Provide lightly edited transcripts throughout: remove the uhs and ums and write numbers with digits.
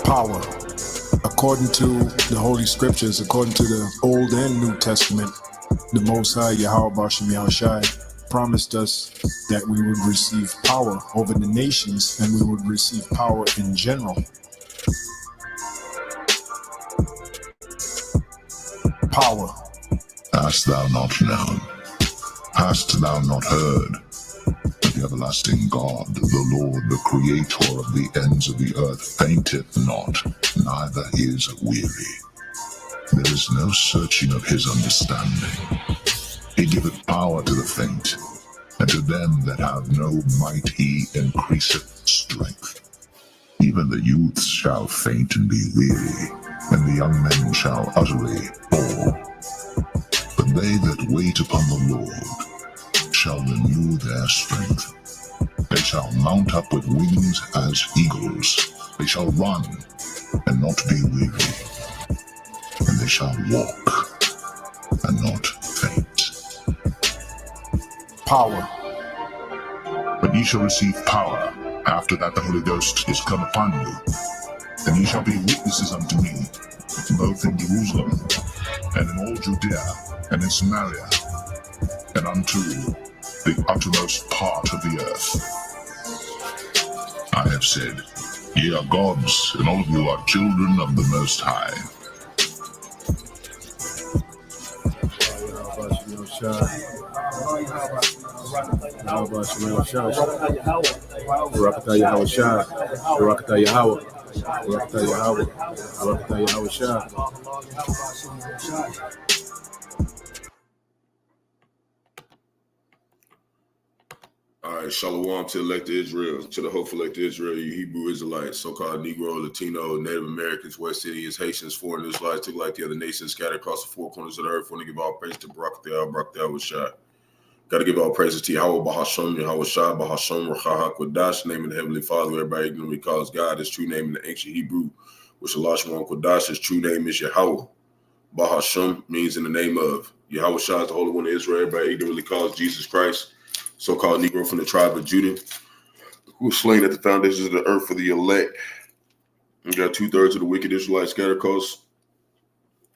Power. According to the Holy Scriptures, according to the Old and New Testament, the Most High, Yahawashi, promised us that we would receive power over the nations and we would receive power in general. Power. Hast thou not known? Hast thou not heard? That the everlasting God, the Lord, the Creator of the ends of the earth, fainteth not, neither is weary. There is no searching of his understanding. He giveth power to the faint, and to them that have no might he increaseth strength. Even the youths shall faint and be weary, and the young men shall utterly fall. But they that wait upon the Lord shall renew their strength. They shall mount up with wings as eagles. They shall run and not be weary, and they shall walk and not faint. Power. But ye shall receive power after that the Holy Ghost is come upon you, and ye shall be witnesses unto me, both in Jerusalem and in all Judea and in Samaria, and unto the uttermost part of the earth. I have said, ye are gods, and all of you are children of the Most High. Rawchaa Yahawashi, Rawchaa Yahawah, Rawchaa Yahawah, Rawchaa Yahawashi. All right, shalom to elected Israel, to the hopeful elected Israel, you Hebrew Israelites, so-called Negro, Latino, Native Americans, West Indians, Haitians, foreign Israelites, took like the other nations, scattered across the four corners of the earth. Want to give all praise to Barak, Yahawashi. Got to give all praises to Yahawah, Bahasham, Yahawashi, Bahasham, Rawchaa, Qadash, name of the Heavenly Father, who everybody ignorantly calls God. His true name in the ancient Hebrew, which Allah Qadash, his true name is Yahawah. Bahasham means in the name of. Yahawashi is the Holy One of Israel, everybody ignorantly calls Jesus Christ. So-called Negro from the tribe of Judah, who was slain at the foundations of the earth for the elect. We got 2/3 of the wicked Israelites scattered across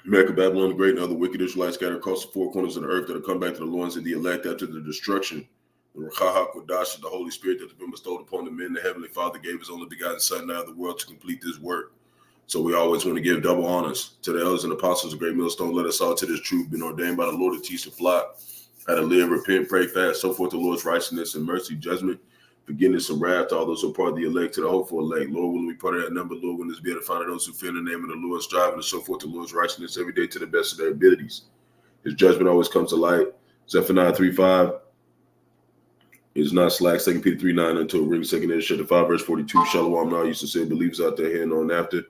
America, Babylon the Great, and other wicked Israelites scattered across the four corners of the earth that will come back to the loins of the elect after the destruction. The Rawchaa Qadash is the Holy Spirit that has been bestowed upon the men. The Heavenly Father gave his only begotten Son now of the world to complete this work. So we always want to give double honors to the elders and apostles of Great Millstone. Let us all to this truth, been ordained by the Lord to teach the flock how to live, repent, pray, fast, so forth, the Lord's righteousness and mercy, judgment, forgiveness and wrath to all those who are part of the elect, to the hopeful elect. Lord, will we part of that number? Lord, when this be edifying to those who fear the name of the Lord, striving to show forth the Lord's righteousness every day to the best of their abilities. His judgment always comes to light. Zephaniah 3:5 is not slack. 2 Peter 3:9 until ring. 2 Ezra 5 verse 42. Shalom. Now used to say believers out there here and on after.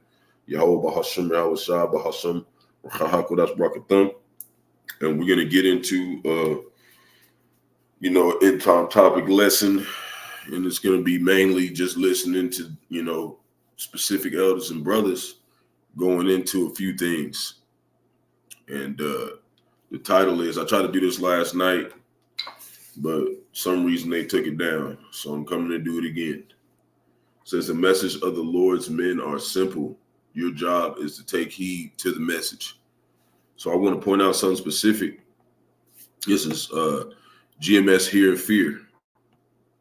Yahawah, Bahasham, Yahawashi, Bahasham, Rawchaa, Qadash, Barak, Atham. And we're going to get into, end time topic lesson. And it's going to be mainly just listening to, specific elders and brothers going into a few things. And the title is, I tried to do this last night, but some reason they took it down. So I'm coming to do it again. It says the message of the Lord's men are simple. Your job is to take heed to the message. So I want to point out something specific. This is GMS Hear and Fear,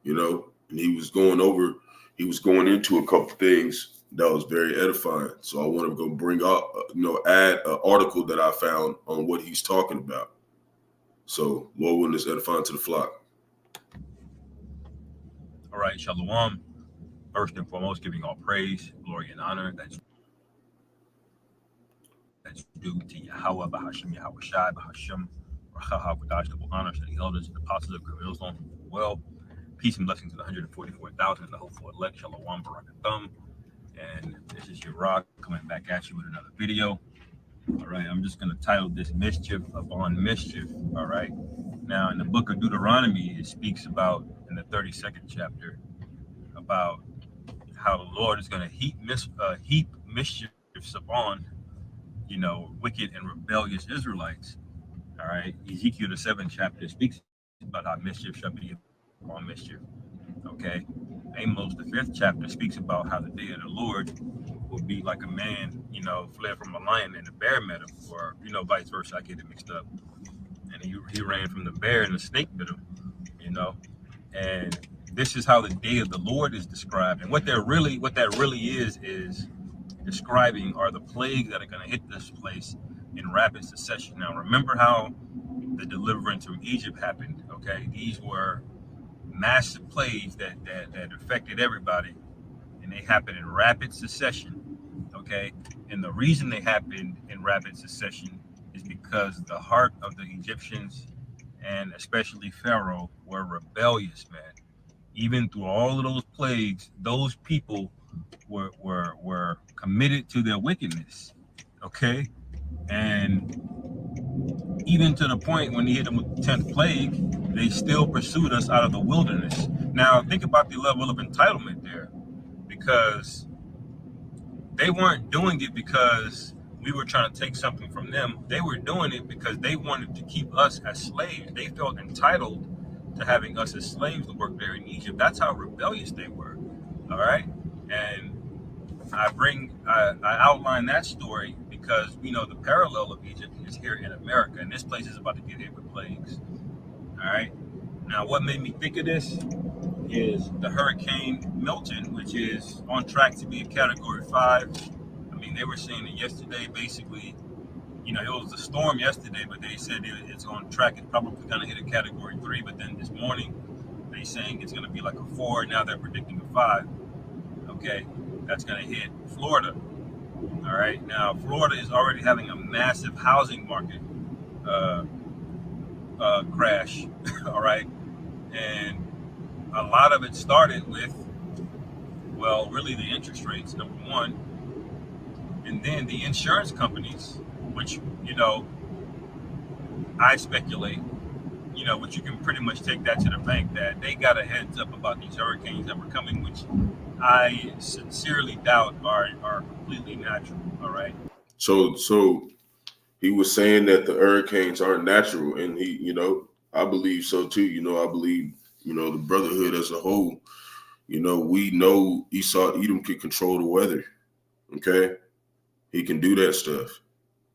and he was going into a couple things that was very edifying. So I want to go bring up, add an article that I found on what he's talking about. So Lord willing, is edifying to the flock. All right, shalom. First and foremost, giving all praise, glory, and honor that's due to Yahawah, Bahasham, Yahawashi, Bahasham, Rawchaa, Qadash, double honor to the elders and apostles of Great Millstone from well. Peace and blessings to the 144,000 and the hopeful elect, Shalom, Barak, Atham. And this is your rock coming back at you with another video. All right, I'm just going to title this Mischief Upon Mischief. All right. Now, in the book of Deuteronomy, it speaks about, in the 32nd chapter, about how the Lord is going to heap mischiefs upon, wicked and rebellious Israelites. All right. Ezekiel, the 7th chapter, speaks about how mischief shall be upon mischief. Okay. Amos, the 5th chapter, speaks about how the day of the Lord will be like a man, fled from a lion and a bear met him, or, vice versa. I get it mixed up. And he ran from the bear and the snake bit him, And this is how the day of the Lord is described. And what that really is describing are the plagues that are going to hit this place in rapid succession. Now, remember how the deliverance from Egypt happened, okay? These were massive plagues that affected everybody, and they happened in rapid succession, okay? And the reason they happened in rapid succession is because the heart of the Egyptians, and especially Pharaoh, were rebellious, man. Even through all of those plagues, those people were committed to their wickedness, okay? And even to the point when he hit them with the 10th plague, they still pursued us out of the wilderness. Now, think about the level of entitlement there, because they weren't doing it because we were trying to take something from them. They were doing it because they wanted to keep us as slaves. They felt entitled to having us as slaves to work there in Egypt. That's how rebellious they were. All right. And I outline that story because we know the parallel of Egypt is here in America, and this place is about to get hit with plagues. All right. Now, what made me think of this is the Hurricane Milton, which is on track to be a Category 5. I mean, they were saying it yesterday, basically. It was a storm yesterday, but they said it's on track. It's probably going to hit a Category 3, but then this morning, they're saying it's going to be like a 4. Now they're predicting a 5. Okay, that's going to hit Florida. All right, now Florida is already having a massive housing market crash. All right, and a lot of it started with, well, really the interest rates, number one, and then the insurance companies, which, I speculate, but you can pretty much take that to the bank, that they got a heads up about these hurricanes that were coming, which I sincerely doubt are completely natural. All right. So he was saying that the hurricanes aren't natural, and I believe so too. I believe, the brotherhood as a whole, we know Esau Edom can control the weather. Okay. He can do that stuff.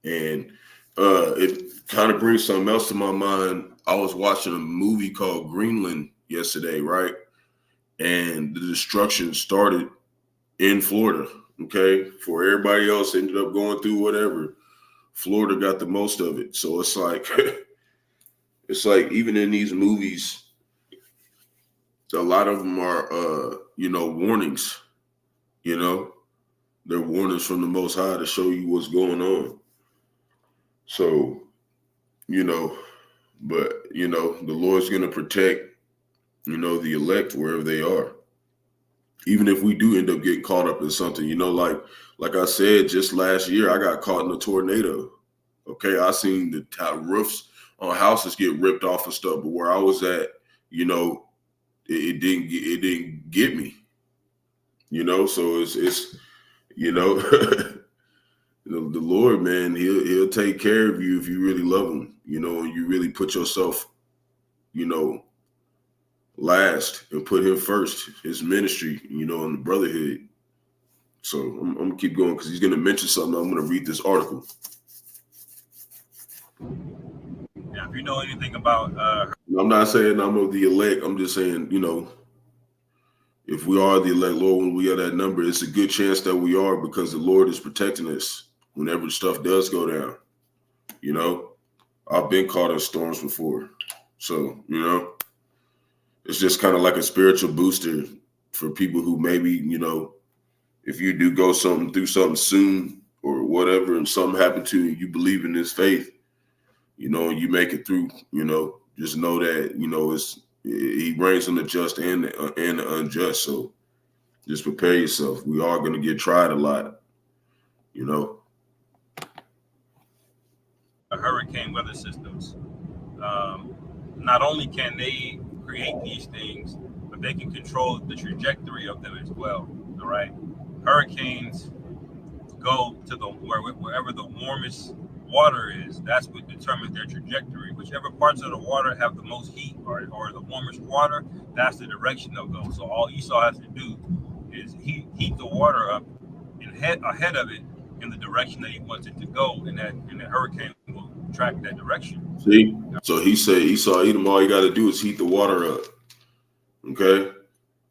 And it kind of brings something else to my mind. I was watching a movie called Greenland yesterday, right? And the destruction started in Florida. Okay. For everybody else ended up going through whatever. Florida got the most of it. So it's like, even in these movies, a lot of them are, warnings, they're warnings from the Most High to show you what's going on. So, but, the Lord's going to protect, the elect wherever they are. Even if we do end up getting caught up in something, like I said, just last year, I got caught in a tornado. Okay. I seen the roofs on houses get ripped off and stuff, but where I was at, it didn't get me, so it's the Lord, man, he'll take care of you if you really love him, and you really put yourself, last and put him first, his ministry, and the brotherhood. So I'm gonna keep going because he's gonna mention something. I'm gonna read this article. Now, if you know anything about I'm not saying I'm of the elect. I'm just saying, if we are the elect, Lord, when we are that number, it's a good chance that we are, because the Lord is protecting us whenever stuff does go down. I've been caught in storms before. So, it's just kind of like a spiritual booster for people who maybe, if you do go through something soon or whatever, and something happened to you, you believe in this faith, and you make it through, just know that, he reigns on the just and the unjust. So just prepare yourself. We are going to get tried a lot, hurricane weather systems. Not only can they create these things, but they can control the trajectory of them as well. All right. Hurricanes go to wherever the warmest water is, that's what determines their trajectory. Whichever parts of the water have the most heat or the warmest water, that's the direction they'll go. So all Esau has to do is heat the water up and ahead of it in the direction that he wants it to go, and the hurricane will track that direction. See? So he said, Esau, Edom, all you got to do is heat the water up. Okay?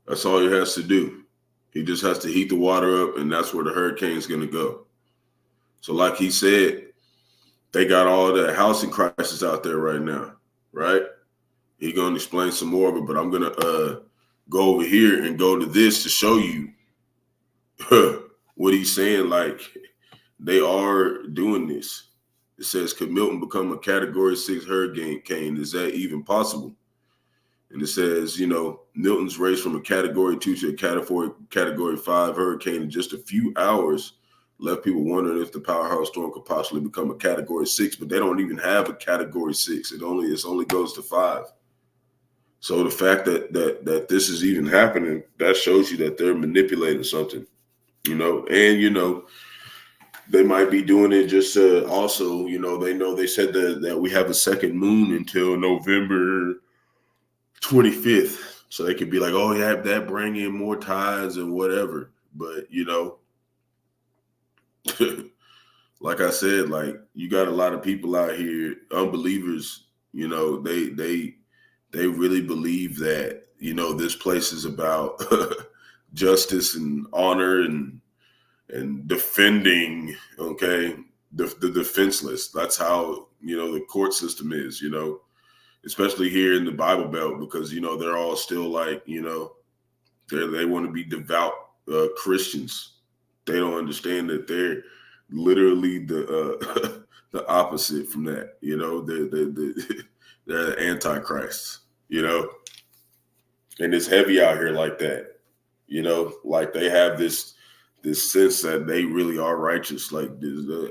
That's all he has to do. He just has to heat the water up, and that's where the hurricane's going to go. So like he said, they got all the housing crisis out there right now, right? He's going to explain some more of it, but I'm going to go over here and go to this to show you what he's saying. Like, they are doing this. It says, could Milton become a Category 6 hurricane? Is that even possible? And it says, you know, Milton's raised from a Category 2 to a Category 5 hurricane in just a few hours left people wondering if the powerhouse storm could possibly become a Category 6, but they don't even have a Category 6. It only goes to 5. So the fact that this is even happening, that shows you that they're manipulating something, you know. And, you know, they might be doing it just also, you know, they said that we have a second moon until November 25th. So they could be like, oh, yeah, that bring in more tides and whatever. But, you know, like I said, like, you got a lot of people out here, unbelievers, you know, they really believe that, you know, this place is about justice and honor and defending, okay, the defenseless. That's how, you know, the court system is, you know, especially here in the Bible Belt, because, you know, they're all still like, you know, they want to be devout Christians. They don't understand that they're literally the the opposite from that. You know, they're the Antichrist, you know, and it's heavy out here like that, you know, like they have this sense that they really are righteous. Like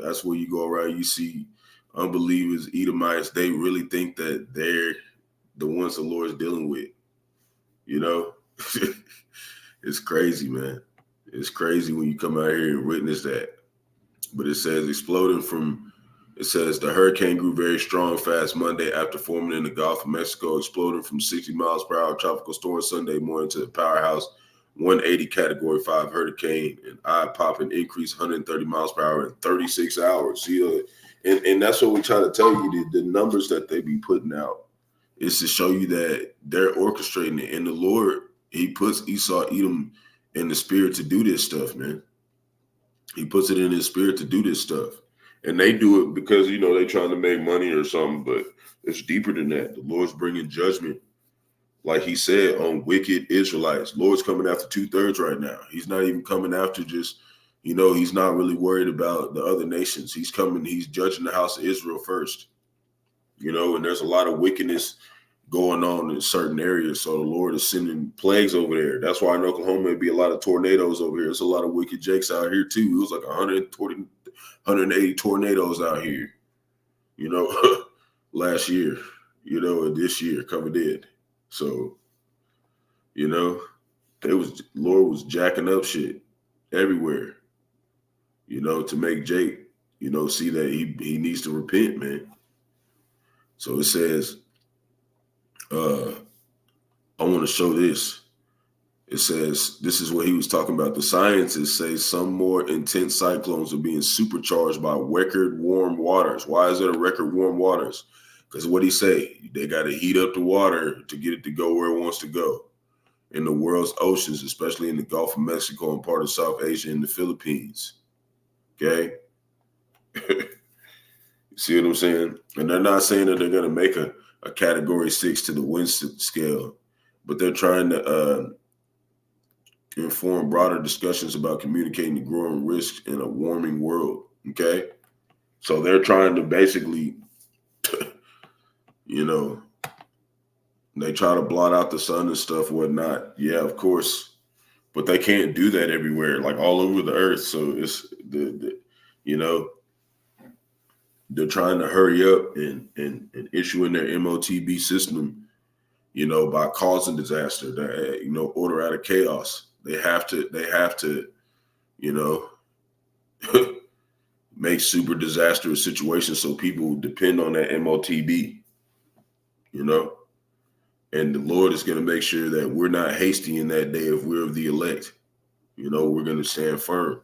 that's where you go around, you see unbelievers, Edomites, they really think that they're the ones the Lord's dealing with, you know. It's crazy, man. It's crazy when you come out here and witness that. But it says it says the hurricane grew very strong fast Monday after forming in the Gulf of Mexico, exploding from 60 miles per hour tropical storm Sunday morning to the powerhouse 180 Category 5 hurricane, and eye-popping increase 130 miles per hour in 36 hours. See, and that's what we're trying to tell you, the numbers that they be putting out is to show you that they're orchestrating it. And the Lord, he puts Esau, Edom in the spirit to do this stuff, man. He puts it in his spirit to do this stuff. And they do it because, you know, they're trying to make money or something, but it's deeper than that. The Lord's bringing judgment, like he said, on wicked Israelites. Lord's coming after 2/3 right now. He's not even coming after just, you know, he's not really worried about the other nations. He's judging the house of Israel first, you know, and there's a lot of wickedness going on in certain areas. So the Lord is sending plagues over there. That's why in Oklahoma, there'd be a lot of tornadoes over here. There's a lot of wicked jakes out here too. It was like 180 tornadoes out here, you know, last year, you know, and this year covered it. So, you know, Lord was jacking up shit everywhere, you know, to make Jake, you know, see that he needs to repent, man. So it says, I want to show this. It says, this is what he was talking about. The scientists say some more intense cyclones are being supercharged by record warm waters. Why is it a record warm waters? Because what he say, they got to heat up the water to get it to go where it wants to go in the world's oceans, especially in the Gulf of Mexico and part of South Asia and the Philippines. Okay. See what I'm saying? And they're not saying that they're going to make a Category 6 to the wind scale, but they're trying to inform broader discussions about communicating the growing risks in a warming world. Okay. So they're trying to basically, you know, they try to blot out the sun and stuff, whatnot. Yeah, of course. But they can't do that everywhere, like all over the earth. So it's you know, they're trying to hurry up and issue in their MOTB system, you know, by causing disaster, that, you know, order out of chaos. They have to, you know, make super disastrous situations so people depend on that MOTB, you know? And the Lord is going to make sure that we're not hasty in that day if we're of the elect. You know, we're going to stand firm,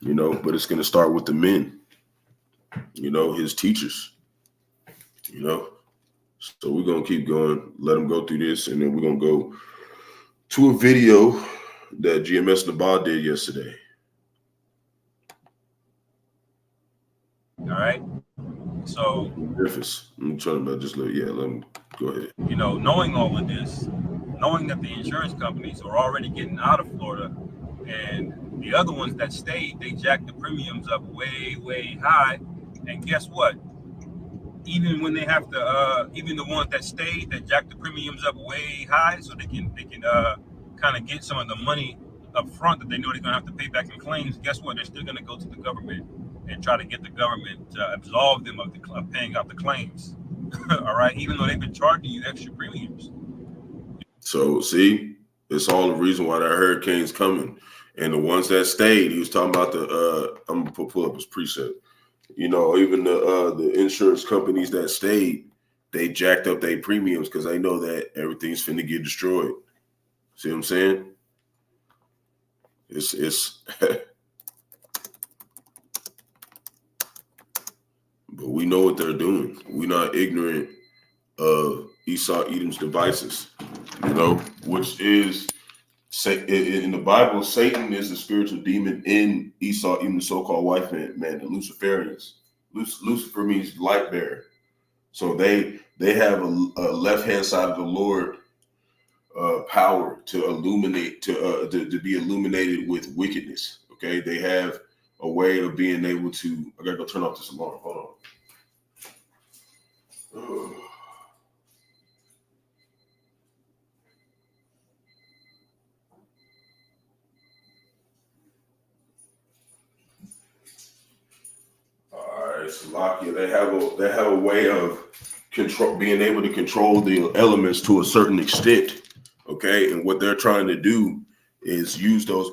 you know, but it's going to start with the men, you know, his teachers, you know. So we're going to keep going, let them go through this, and then we're going to go to a video that GMS Nabal did yesterday. All right. So, Memphis. I'm trying to just let him go ahead. You know, knowing all of this, knowing that the insurance companies are already getting out of Florida, and the other ones that stayed, they jacked the premiums up way, way high. And guess what? Even when they have to, even the ones that stayed, that jacked the premiums up way high, so they can kind of get some of the money up front that they know they're gonna have to pay back in claims. Guess what? They're still gonna go to the government and try to get the government to absolve them of paying out the claims. All right, even though they've been charging you extra premiums. So see, it's all the reason why that hurricane's coming. And the ones that stayed, he was talking about I'm gonna pull up his precept. You know, even the insurance companies that stayed, they jacked up their premiums because they know that everything's finna get destroyed. See what I'm saying? It's but we know what they're doing. We're not ignorant of Esau Edom's devices, you know, which is in the Bible, Satan is the spiritual demon in Esau, even the so-called white man, the Luciferians. Lucifer means light bearer. So they have a left-hand side of the Lord power to illuminate, to be illuminated with wickedness. Okay, they have a way of being able to. I gotta go turn off this alarm. Hold on. Slovakia, they have a way of being able to control the elements to a certain extent. Okay, and what they're trying to do is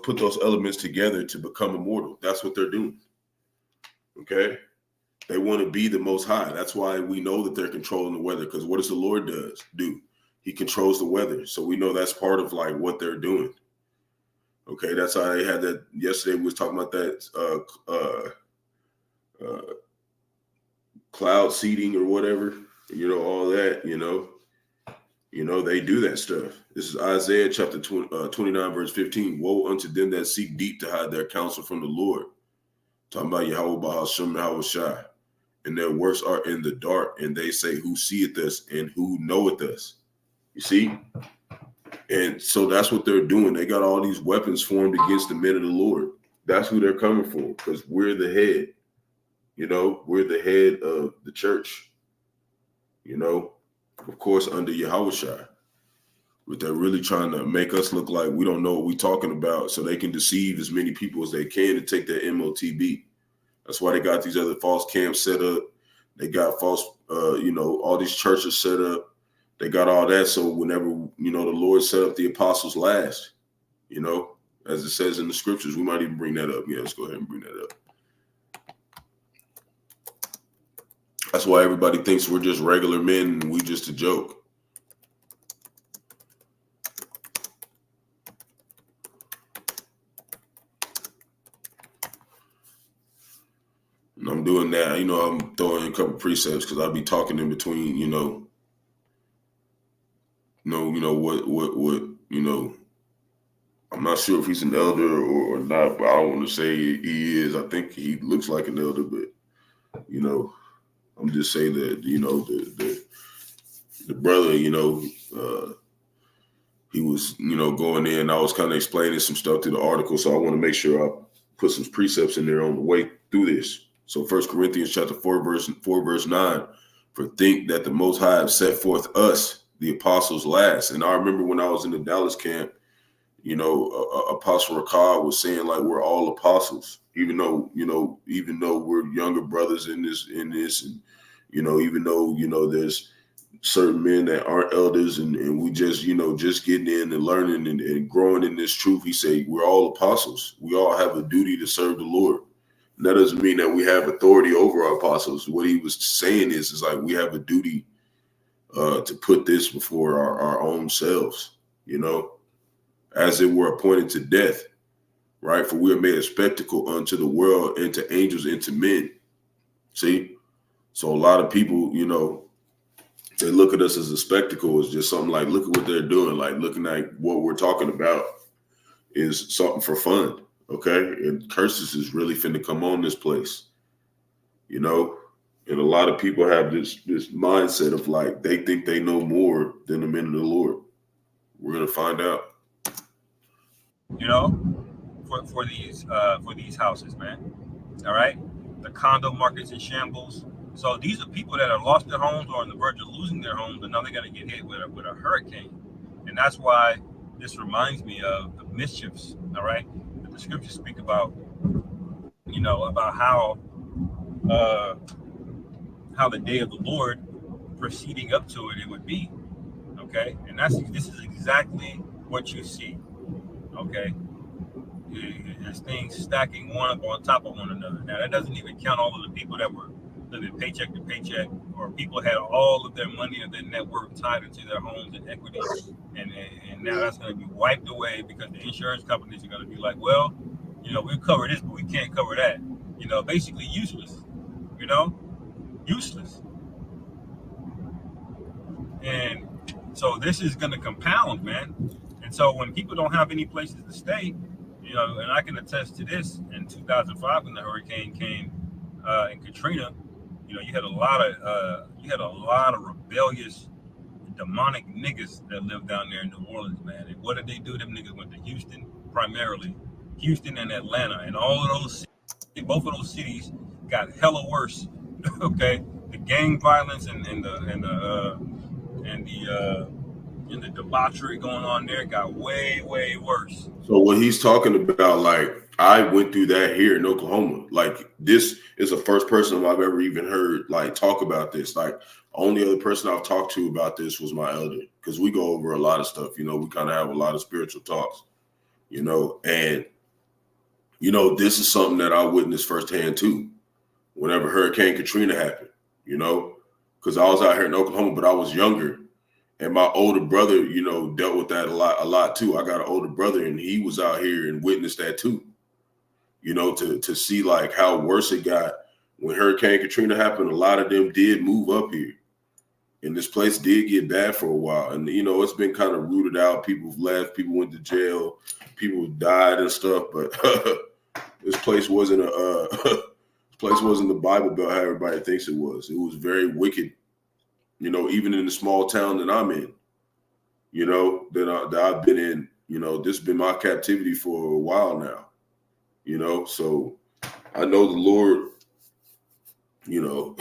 put those elements together to become immortal. That's what they're doing. Okay, they want to be the Most High. That's why we know that they're controlling the weather. Because what does the Lord do? He controls the weather. So we know that's part of like what they're doing. Okay, that's how they had that yesterday. We was talking about that. Cloud seeding or whatever, you know, all that, you know, they do that stuff. This is Isaiah chapter 29, verse 15. Woe unto them that seek deep to hide their counsel from the Lord. Talking about Yahawah, Bahasham, Yahawashi. And their works are in the dark, and they say, who seeth us and who knoweth us? You see? And so that's what they're doing. They got all these weapons formed against the men of the Lord. That's who they're coming for, because we're the head. You know, we're the head of the church, you know, of course, under Yahawashi. But they're really trying to make us look like we don't know what we're talking about so they can deceive as many people as they can to take their MOTB. That's why they got these other false camps set up. They got false, you know, all these churches set up. They got all that. So whenever, you know, the Lord set up the apostles last, you know, as it says in the scriptures, we might even bring that up. Yeah, let's go ahead and bring that up. That's why everybody thinks we're just regular men and we just a joke. And I'm doing that. You know, I'm throwing a couple precepts because I'll be talking in between, you know, I'm not sure if he's an elder or not, but I don't want to say he is. I think he looks like an elder, but, you know, I'm just saying that, you know, the brother, you know, he was, you know, going in. I was kind of explaining some stuff to the article, so I want to make sure I put some precepts in there on the way through this. So 1 Corinthians chapter 4, verse 9, for think that the Most High have set forth us, the apostles, last. And I remember when I was in the Dallas camp, you know, Apostle Rawchaa was saying like we're all apostles, even though we're younger brothers in this, and you know, even though, you know, there's certain men that aren't elders and we just, you know, just getting in and learning and growing in this truth. He said we're all apostles. We all have a duty to serve the Lord. That doesn't mean that we have authority over our apostles. What he was saying is like we have a duty to put this before our own selves, you know, as it were appointed to death, right? For we are made a spectacle unto the world and to angels and to men. See? So a lot of people, you know, they look at us as a spectacle. It's just something like, look at what they're doing. Like looking at what we're talking about is something for fun, okay? And curses is really finna come on this place, you know? And a lot of people have this mindset of like, they think they know more than the men of the Lord. We're going to find out. You know, for these houses, man. All right, the condo market's in shambles. So these are people that have lost their homes or on the verge of losing their homes, and now they're going to get hit with a hurricane. And that's why this reminds me of the mischiefs, all right, that the scriptures speak about, you know, about how the day of the Lord proceeding up to it would be, okay? And this is exactly what you see, okay? There's things stacking one up on top of one another. Now, that doesn't even count all of the people that were living paycheck to paycheck, or people had all of their money and their net worth tied into their homes and equity, and now that's going to be wiped away because the insurance companies are going to be like, well, you know, we'll cover this, but we can't cover that. You know, basically useless. You know, useless. And so this is going to compound, man. And so when people don't have any places to stay, you know, and I can attest to this, in 2005 when the hurricane came in Katrina, you know, you had a lot of rebellious, demonic niggas that lived down there in New Orleans, man. And what did they do? Them niggas went to Houston, primarily Houston and Atlanta, and all of those, both of those cities got hella worse. Okay, the gang violence and the debauchery going on there got way worse. So what he's talking about, like, I went through that here in Oklahoma. Like, this is the first person I've ever even heard like talk about this. Like, only other person I've talked to about this was my elder, because we go over a lot of stuff. You know, we kind of have a lot of spiritual talks. You know, and you know, this is something that I witnessed firsthand too. Whenever Hurricane Katrina happened, you know, because I was out here in Oklahoma, but I was younger. And my older brother, you know, dealt with that a lot too. I got an older brother, and he was out here and witnessed that too. You know, to see like how worse it got when Hurricane Katrina happened. A lot of them did move up here, and this place did get bad for a while. And you know, it's been kind of rooted out. People left, people went to jail, people died and stuff. But this place wasn't the Bible Belt how everybody thinks it was. It was very wicked. You know, even in the small town that I'm in, you know, that I've been in, you know, this has been my captivity for a while now, you know. So I know the Lord, you know,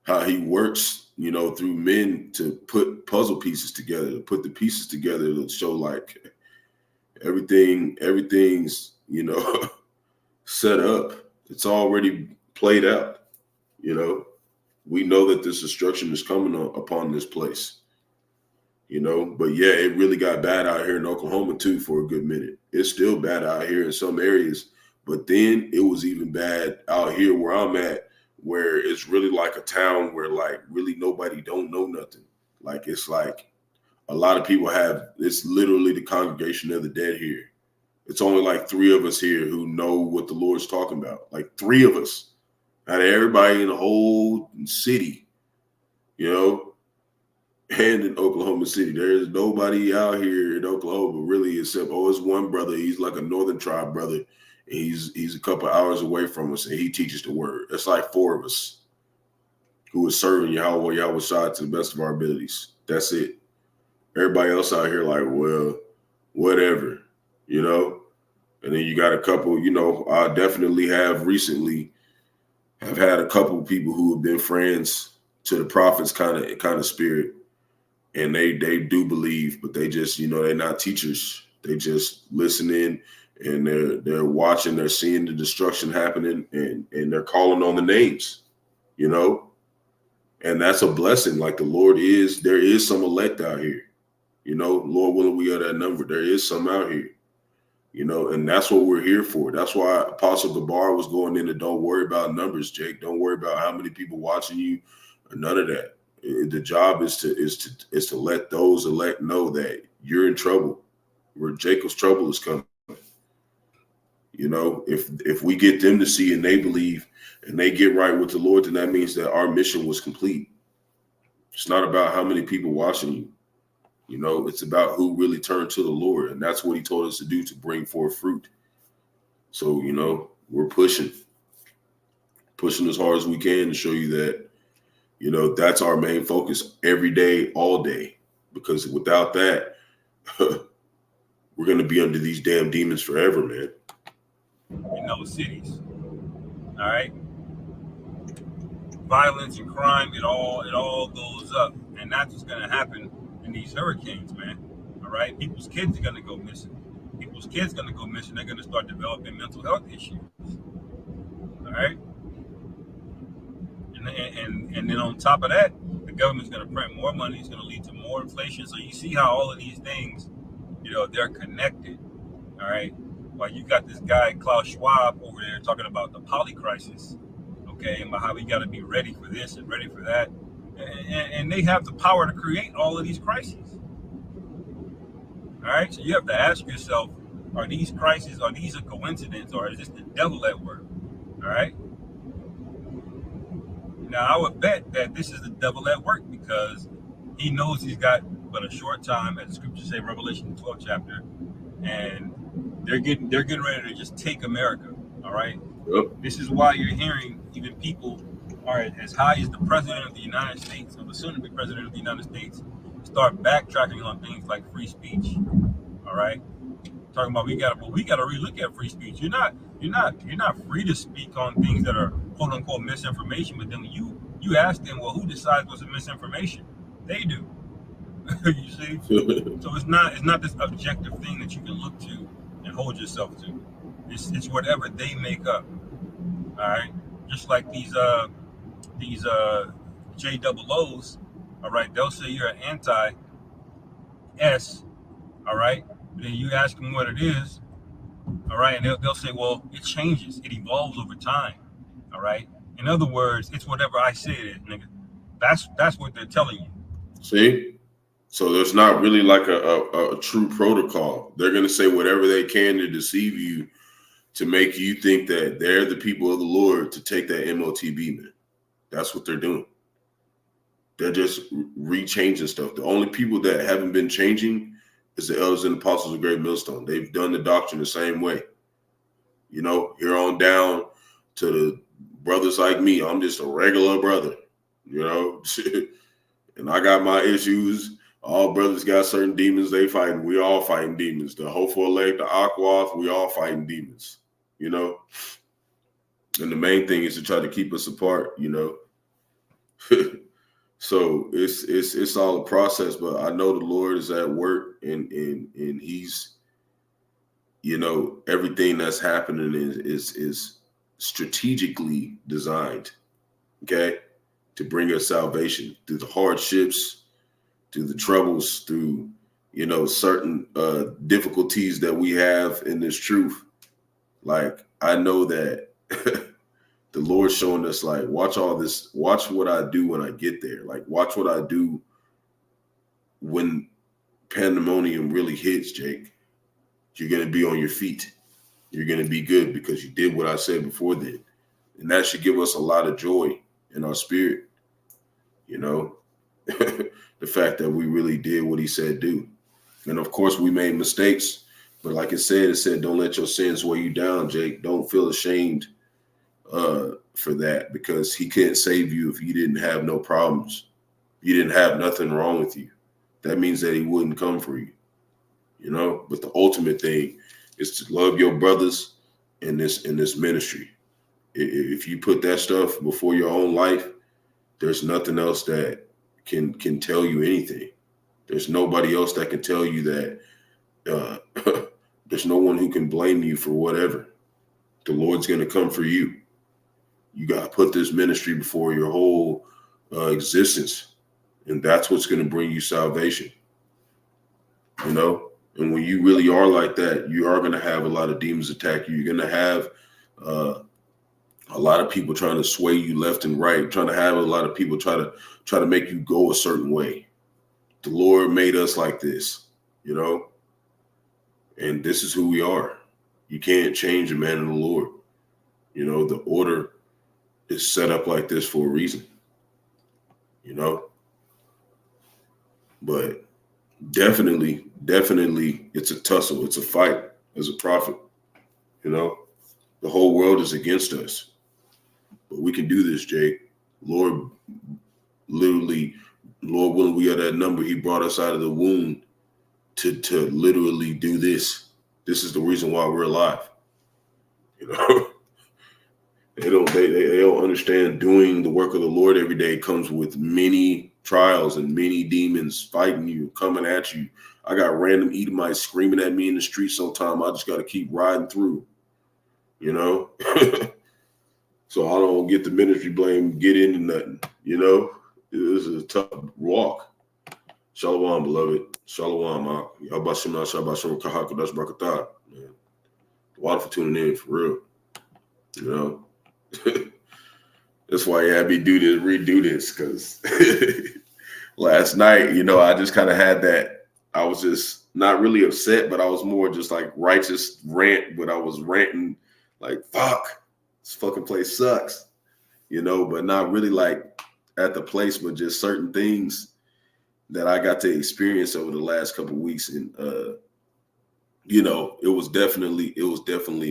how he works, you know, through men to put puzzle pieces together, to put the pieces together to show like everything's, you know, set up. It's already played out, you know. We know that this destruction is coming upon this place, you know. But yeah, it really got bad out here in Oklahoma too for a good minute. It's still bad out here in some areas, but then it was even bad out here where I'm at, where it's really like a town where like really nobody don't know nothing. Like it's like a lot of people it's literally the congregation of the dead here. It's only like 3 of us here who know what the Lord's talking about. Like 3 of us. Out of everybody in the whole city, you know, and in Oklahoma City, there's nobody out here in Oklahoma really except, it's one brother. He's like a Northern Tribe brother. And he's a couple hours away from us, and he teaches the word. It's like 4 of us who are serving Yahawashi to the best of our abilities. That's it. Everybody else out here like, well, whatever, you know. And then you got a couple, you know, I definitely have recently have had a couple of people who have been friends to the prophets kind of spirit, and they do believe, but they just, you know, they're not teachers. They just listening, and they're watching, they're seeing the destruction happening, and they're calling on the names, you know, and that's a blessing. Like there is some elect out here, you know, Lord willing, we are that number. There is some out here, You know, and that's what we're here for. That's why Apostle Gabar was going in and don't worry about numbers, Jake. Don't worry about how many people watching you or none of that. The job is to let those elect know that you're in trouble, where Jacob's trouble is coming. You know, if we get them to see and they believe and they get right with the Lord, then that means that our mission was complete. It's not about how many people watching you. You know, it's about who really turned to the Lord. And that's what he told us to do, to bring forth fruit. So, you know, we're pushing as hard as we can to show you that, you know, that's our main focus every day, all day. Because without that, we're going to be under these damn demons forever, man. In those cities. All right. Violence and crime, it all goes up. And that's what's going to happen in these hurricanes, man. All right. People's kids are going to go missing. People's kids are going to go missing. They're going to start developing mental health issues. All right. And then on top of that, the government's going to print more money. It's going to lead to more inflation. So you see how all of these things, you know, they're connected. All right. Like you got this guy, Klaus Schwab, over there talking about the poly crisis. Okay. And about how we got to be ready for this and ready for that. And they have the power to create all of these crises. All right. So you have to ask yourself, are these crises, are these a coincidence, or is this the devil at work? All right. Now, I would bet that this is the devil at work because he knows he's got but a short time, as the scriptures say, Revelation 12 chapter, and they're getting ready to just take America. All right. Yep. This is why you're hearing even people, all right, as high as the president of the United States, or the soon-to-be president of the United States, start backtracking on things like free speech. All right. Talking about we gotta relook at free speech. You're not free to speak on things that are quote unquote misinformation, but then you ask them, well, who decides what's a misinformation? They do. You see? So it's not this objective thing that you can look to and hold yourself to. It's whatever they make up. All right. Just like these JOOs, all right, they'll say you're an anti-S, all right. Then you ask them what it is, all right, and they'll say, well, it changes, it evolves over time, all right. In other words, it's whatever I say it is, nigga. That's what they're telling you. See? So there's not really like a true protocol. They're going to say whatever they can to deceive you, to make you think that they're the people of the Lord, to take that MOTB, man. That's what they're doing. They're just rechanging stuff. The only people that haven't been changing is the elders and apostles of Great Millstone. They've done the doctrine the same way. You know, here on down to the brothers like me. I'm just a regular brother, you know, and I got my issues. All brothers got certain demons they fighting. We all fighting demons. The hopeful elect, the Aquath, we all fighting demons, you know. And the main thing is to try to keep us apart, you know. So it's all a process, but I know the Lord is at work, and He's, you know, everything that's happening is strategically designed, okay, to bring us salvation through the hardships, through the troubles, through, you know, certain difficulties that we have in this truth. Like, I know that the Lord's showing us, like, watch all this, watch what I do when I get there. Like, watch what I do when pandemonium really hits, Jake. You're going to be on your feet. You're going to be good because you did what I said before then. And that should give us a lot of joy in our spirit. You know, the fact that we really did what He said do. And of course we made mistakes, but like it said, don't let your sins weigh you down, Jake. Don't feel ashamed for that, because He couldn't save you if you didn't have no problems. You didn't have nothing wrong with you. That means that He wouldn't come for you, you know. But the ultimate thing is to love your brothers in this ministry. If you put that stuff before your own life, there's nothing else that can tell you anything. There's nobody else that can tell you that. There's no one who can blame you for whatever. The Lord's going to come for you. You got to put this ministry before your whole existence. And that's what's going to bring you salvation. You know, And when you really are like that, you are going to have a lot of demons attack you. You're going to have a lot of people trying to sway you left and right, trying to have a lot of people try to make you go a certain way. The Lord made us like this, you know, and this is who we are. You can't change a man in the Lord. You know, the order is set up like this for a reason, you know, but definitely, it's a tussle. It's a fight as a prophet, you know, the whole world is against us, but we can do this, Jake. Lord, literally, Lord willing, we are that number. He brought us out of the womb to literally do this. This is the reason why we're alive. You know, they don't understand doing the work of the Lord every day comes with many trials and many demons fighting you, coming at you. I got random Edomites screaming at me in the street sometime. I just got to keep riding through, you know. So I don't get the ministry blame, get into nothing, you know. This is a tough walk. Shalom, beloved. Shalom, Yahawashi, Shabashim, Qadash, Barak, man. Water for tuning in, for real. You know, that's why you had me redo this, because last night, you know, I just kind of had that. I was just not really upset, but I was more just like righteous rant, but I was ranting like, fuck, this fucking place sucks, you know, but not really like at the place, but just certain things that I got to experience over the last couple of weeks. And, you know, it was definitely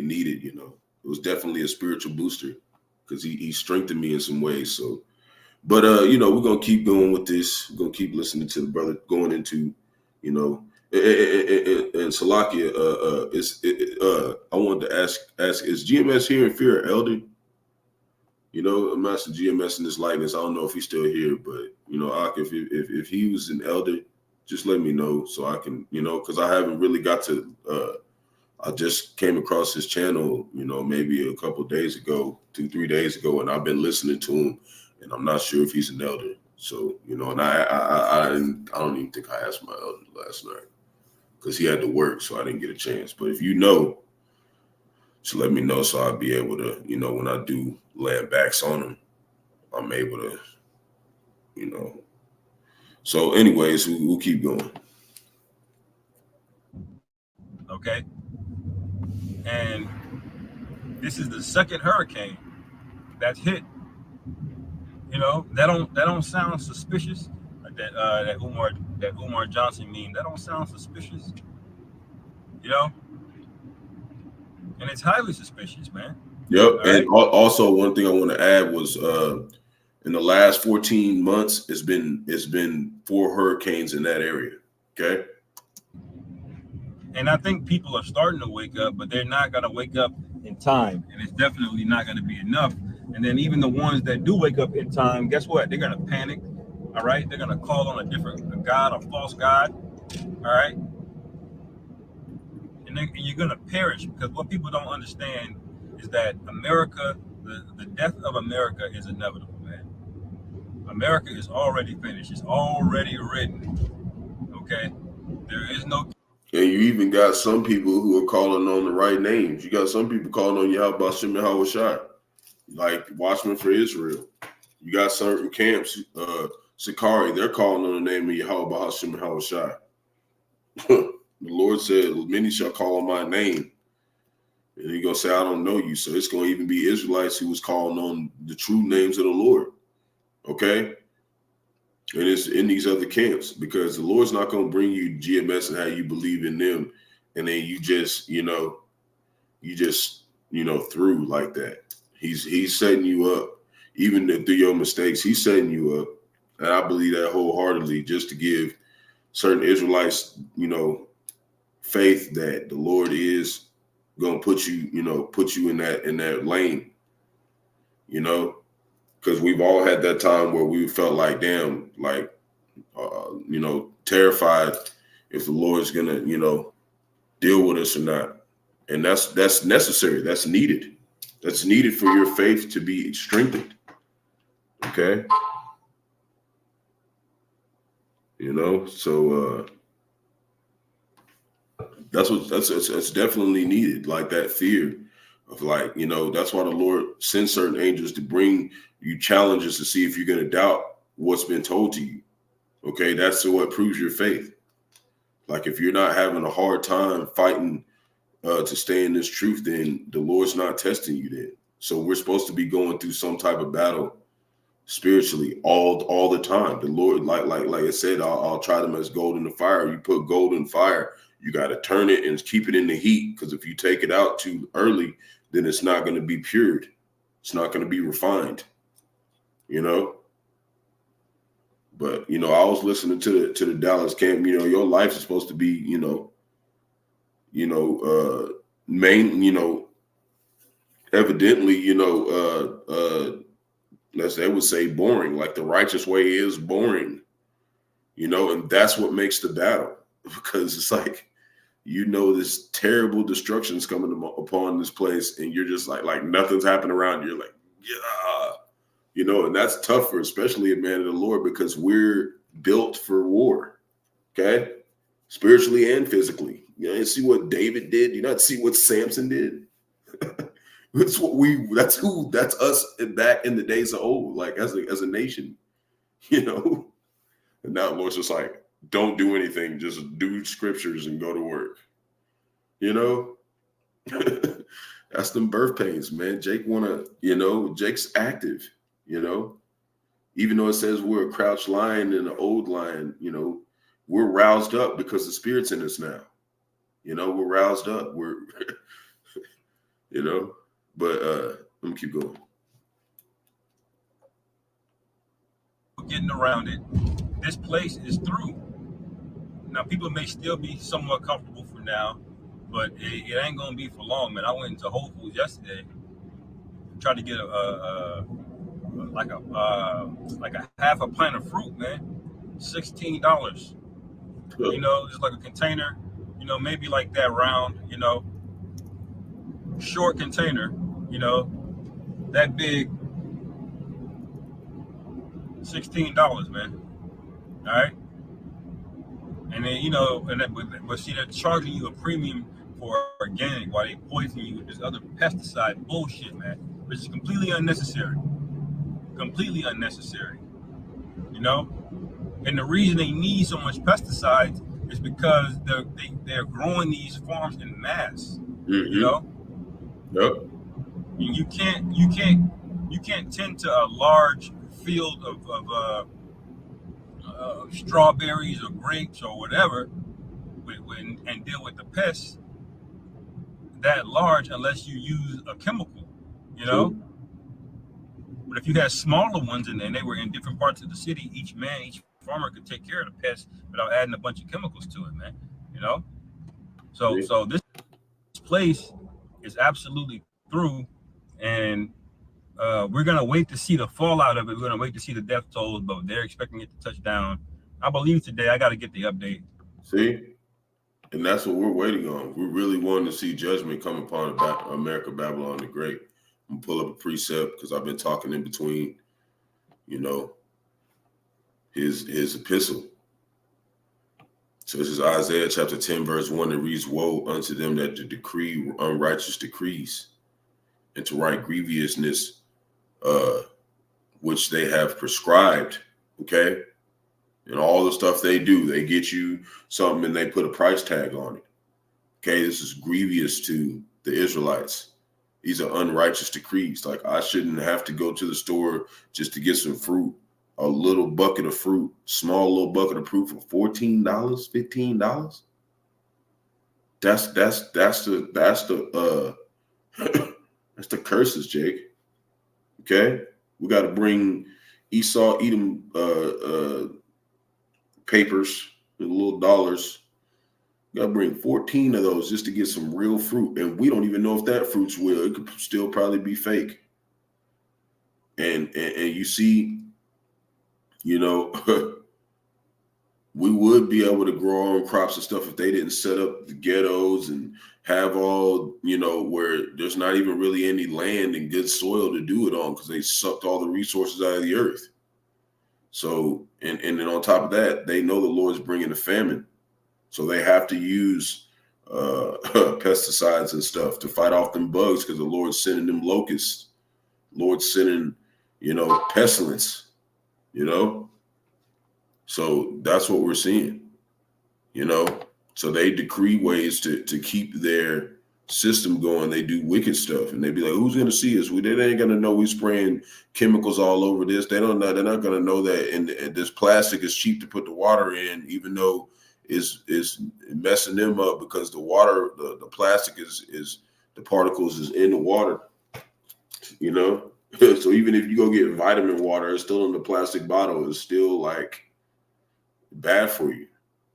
needed, you know. It was definitely a spiritual booster because he strengthened me in some ways. So, but, you know, we're going to keep going with this. We're going to keep listening to the brother going into, you know, and Salakia, I wanted to ask, is GMS here in fear of elder? You know, Master GMS in this likeness. I don't know if he's still here, but, you know, Ak, if he was an elder, just let me know so I can, you know, because I haven't really got to, I just came across his channel, you know, maybe a couple of days ago, 2-3 days ago, and I've been listening to him, and I'm not sure if he's an elder. So, you know, and I don't even think I asked my elder last night because he had to work, so I didn't get a chance. But if you know, just let me know so I'll be able to, you know, when I do land backs on him, I'm able to, you know. So anyways, we'll keep going. Okay. And this is the second hurricane that's hit. You know, that don't sound suspicious. Like that Umar Johnson meme, that don't sound suspicious. You know? And it's highly suspicious, man. Yep. All And right? also one thing I want to add was in the last 14 months, it's been 4 hurricanes in that area. Okay. And I think people are starting to wake up, but they're not gonna wake up in time. And it's definitely not gonna be enough. And then even the ones that do wake up in time, guess what? They're gonna panic. All right, they're gonna call on a god, a false god. All right. And you're gonna perish, because what people don't understand is that America, the death of America is inevitable, man. America is already finished. It's already written. Okay? There is no. And you even got some people who are calling on the right names. You got some people calling on Bahasham, Yahawashi, like Watchmen for Israel. You got certain camps, Sakari, they're calling on the name of Yahawah, Bahasham, Yahawashi. The Lord said, many shall call on my name. And he's going to say, I don't know you. So it's going to even be Israelites who was calling on the true names of the Lord. Okay? And it's in these other camps, because the Lord's not going to bring you GMS and how you believe in them. And then you just, through like that. He's setting you up, even through your mistakes. He's setting you up. And I believe that wholeheartedly, just to give certain Israelites, faith that the Lord is going to put you in that lane, because we've all had that time where we felt like, damn, like, terrified if the Lord's going to, deal with us or not. And that's necessary. That's needed. That's needed for your faith to be strengthened. Okay. So, That's definitely needed, like that fear of, like, you know, that's why the Lord sends certain angels to bring you challenges to see if you're going to doubt what's been told to you. Okay, that's what proves your faith. Like, if you're not having a hard time fighting to stay in this truth, then the Lord's not testing you then. So we're supposed to be going through some type of battle spiritually all the time. The Lord, like I said, I'll try them as gold in the fire. You put gold in fire, you got to turn it and keep it in the heat, because if you take it out too early, then it's not going to be pured. It's not going to be refined, you know. But, you know, I was listening to the Dallas camp. You know, your life is supposed to be, evidently, as they would say, boring. Like, the righteous way is boring, you know, and that's what makes the battle, because it's like, you know, this terrible destruction is coming upon this place, and you're just like nothing's happening around you. You're like, yeah, you know, and that's tough for especially a man of the Lord, because we're built for war, okay, spiritually and physically. You know, see what David did. You not see what Samson did. That's us back in the days of old, like as a nation, you know. And now the Lord's just like, don't do anything, just do scriptures and go to work, you know. That's them birth pains, man. Jake's active, you know. Even though it says we're a crouched lion and an old lion, you know, we're roused up because the Spirit's in us now. You know, we're roused up. We're, you know, but let me keep going. Getting around it. This place is through. Now, people may still be somewhat comfortable for now, but it ain't gonna be for long, man. I went into Whole Foods yesterday, tried to get like a half a pint of fruit, man. $16. You know, just like a container, you know, maybe like that round, you know, short container, you know, that big. $16, man. All right. And then, you know, but see, they're charging you a premium for organic while they poison you with this other pesticide bullshit, man, which is completely unnecessary. Completely unnecessary. You know? And the reason they need so much pesticides is because they're growing these farms in mass. Mm-hmm. You know? Yep. And you can't tend to a large field of strawberries or grapes or whatever and deal with the pests that large unless you use a chemical, you know. True. But if you had smaller ones and they were in different parts of the city, each farmer could take care of the pests without adding a bunch of chemicals to it, man, you know. So this place is absolutely through, and we're going to wait to see the fallout of it. We're going to wait to see the death tolls, but they're expecting it to touch down, I believe, today. I got to get the update. See? And that's what we're waiting on. We're really wanting to see judgment come upon America, Babylon the Great. I'm going to pull up a precept because I've been talking in between, you know, his epistle. So this is Isaiah chapter 10, verse 1. It reads, "Woe unto them that decree unrighteous decrees, and to write grievousness which they have prescribed," okay? And all the stuff they do, they get you something and they put a price tag on it. Okay, this is grievous to the Israelites. These are unrighteous decrees. Like, I shouldn't have to go to the store just to get some fruit, a little bucket of fruit, small little bucket of fruit for $14, $15. That's the that's the curses, Jake. Okay, we got to bring Esau Edom papers, the little dollars. You gotta bring 14 of those just to get some real fruit, and we don't even know if that fruit's real. It could still probably be fake. And you see, you know, we would be able to grow our own crops and stuff if they didn't set up the ghettos and have all, you know, where there's not even really any land and good soil to do it on because they sucked all the resources out of the earth. So, and then on top of that, they know the Lord's bringing a famine. So they have to use pesticides and stuff to fight off them bugs, because the Lord's sending them locusts. Lord's sending, pestilence, So that's what we're seeing, So they decree ways to keep their system going. They do wicked stuff, and they be like, who's going to see us? They ain't going to know we spraying chemicals all over this. They don't know. They're not going to know that and this plastic is cheap to put the water in, even though is messing them up, because the water, the plastic is the particles is in the water, So even if you go get vitamin water, it's still in the plastic bottle. It's still like bad for you,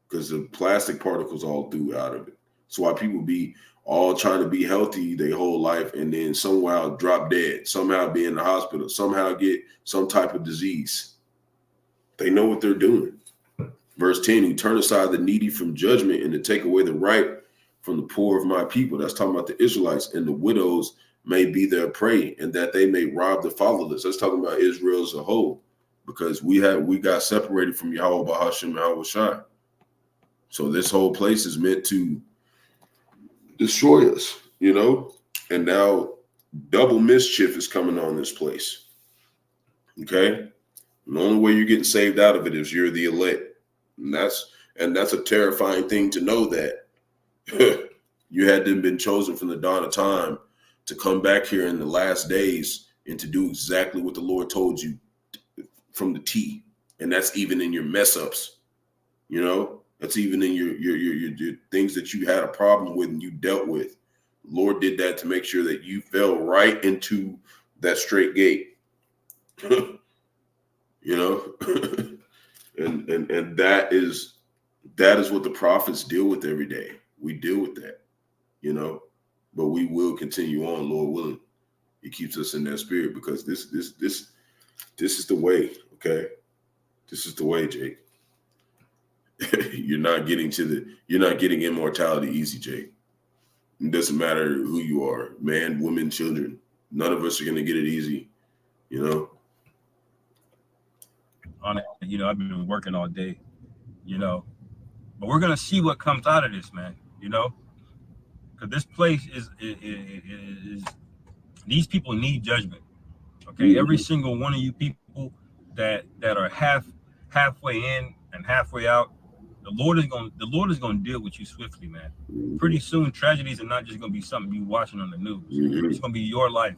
because the plastic particles all through out of it. That's why people be all trying to be healthy their whole life, and then somehow drop dead, somehow be in the hospital, somehow get some type of disease. They know what they're doing. Verse 10, who turn aside the needy from judgment and to take away the right from the poor of my people. That's talking about the Israelites, and the widows may be their prey, and that they may rob the fatherless. That's talking about Israel as a whole, because we got separated from Yahawah, Bahasham, Yahawashi. So this whole place is meant to destroy us, and now double mischief is coming on this place. Okay. And the only way you're getting saved out of it is you're the elect. And that's a terrifying thing to know, that you had been chosen from the dawn of time to come back here in the last days and to do exactly what the Lord told you from the T. And that's even in your mess ups, that's even in your things that you had a problem with and you dealt with. The Lord did that to make sure that you fell right into that straight gate, and that is what the prophets deal with every day. We deal with that, but we will continue on, Lord willing. He keeps us in that spirit, because this is the way. Okay, this is the way, Jake. You're not getting immortality easy, Jake. It doesn't matter who you are, man, woman, children. None of us are going to get it easy, On it, I've been working all day, but we're gonna see what comes out of this, man. Because this place is these people need judgment. Okay, mm-hmm. Every single one of you people that are halfway in and halfway out, the Lord is going to deal with you swiftly, man. Mm-hmm. Pretty soon, tragedies are not just going to be something you watching on the news. Mm-hmm. It's going to be your life.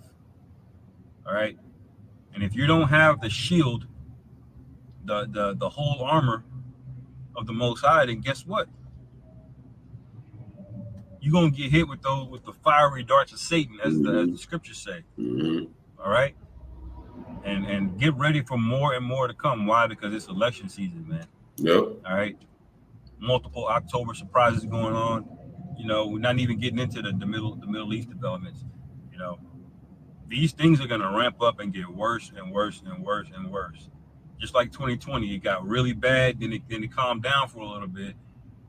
All right, and if you don't have the shield, the whole armor of the Most High, then guess what? You're going to get hit with the fiery darts of Satan, as the scriptures say. Mm-hmm. All right, and get ready for more and more to come. Why? Because it's election season, man. Yep. All right. Multiple October surprises going on. We're not even getting into the Middle East developments. These things are gonna ramp up and get worse and worse and worse and worse. Just like 2020, it got really bad, then it calmed down for a little bit.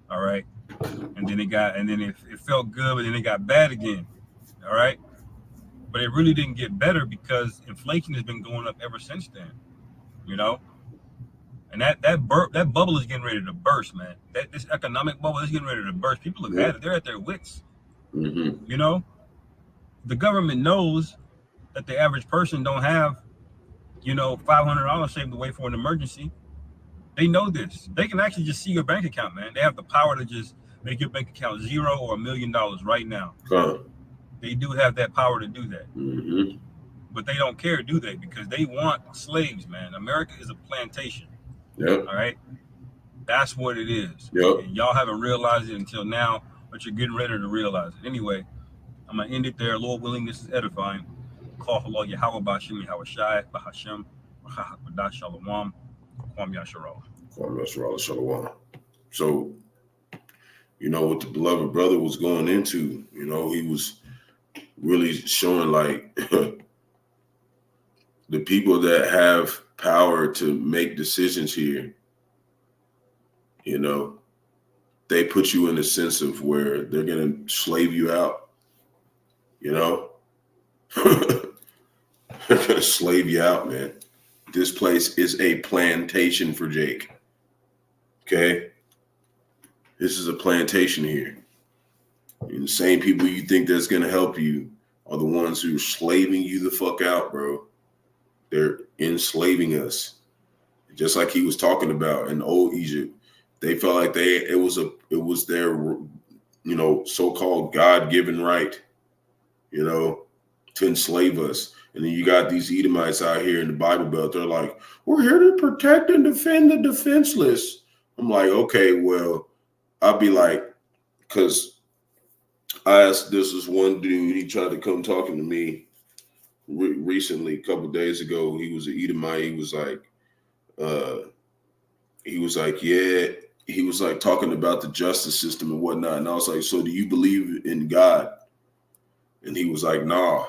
All right. And then it felt good, but then it got bad again. All right. But it really didn't get better, because inflation has been going up ever since then. And that bubble is getting ready to burst, man. This economic bubble is getting ready to burst. People have had it; they're at their wits. Mm-hmm. The government knows that the average person don't have, $500 saved away for an emergency. They know this. They can actually just see your bank account, man. They have the power to just make your bank account $0 or $1 million right now. They do have that power to do that. Mm-hmm. But they don't care, do they? Because they want slaves, man. America is a plantation. Yep. All right. That's what it is. Yep. And y'all haven't realized it until now, but you're getting ready to realize it. Anyway, I'm going to end it there. Lord willing, this is edifying. Call for Lord Yahawah, Bahasham, Yahawashi, Bahasham, Qadash, Shalom, Kwam Yasharah. Kwam Yasharah, Shalom. So, what the beloved brother was going into, he was really showing like the people that have power to make decisions here, they put you in a sense of where they're going to slave you out, they're going to slave you out, man. This place is a plantation for Jake. Okay. This is a plantation here. And the same people you think that's going to help you are the ones who are slaving you the fuck out, bro. They're enslaving us. Just like he was talking about in old Egypt. They felt like it was their, so-called God-given right, to enslave us. And then you got these Edomites out here in the Bible Belt. They're like, we're here to protect and defend the defenseless. I'm like, okay, well, I'll be like, because I asked, this was one dude, he tried to come talking to me recently, a couple of days ago. He was an Edomite. He was like, yeah, he was like talking about the justice system and whatnot. And I was like, so do you believe in God? And he was like, nah.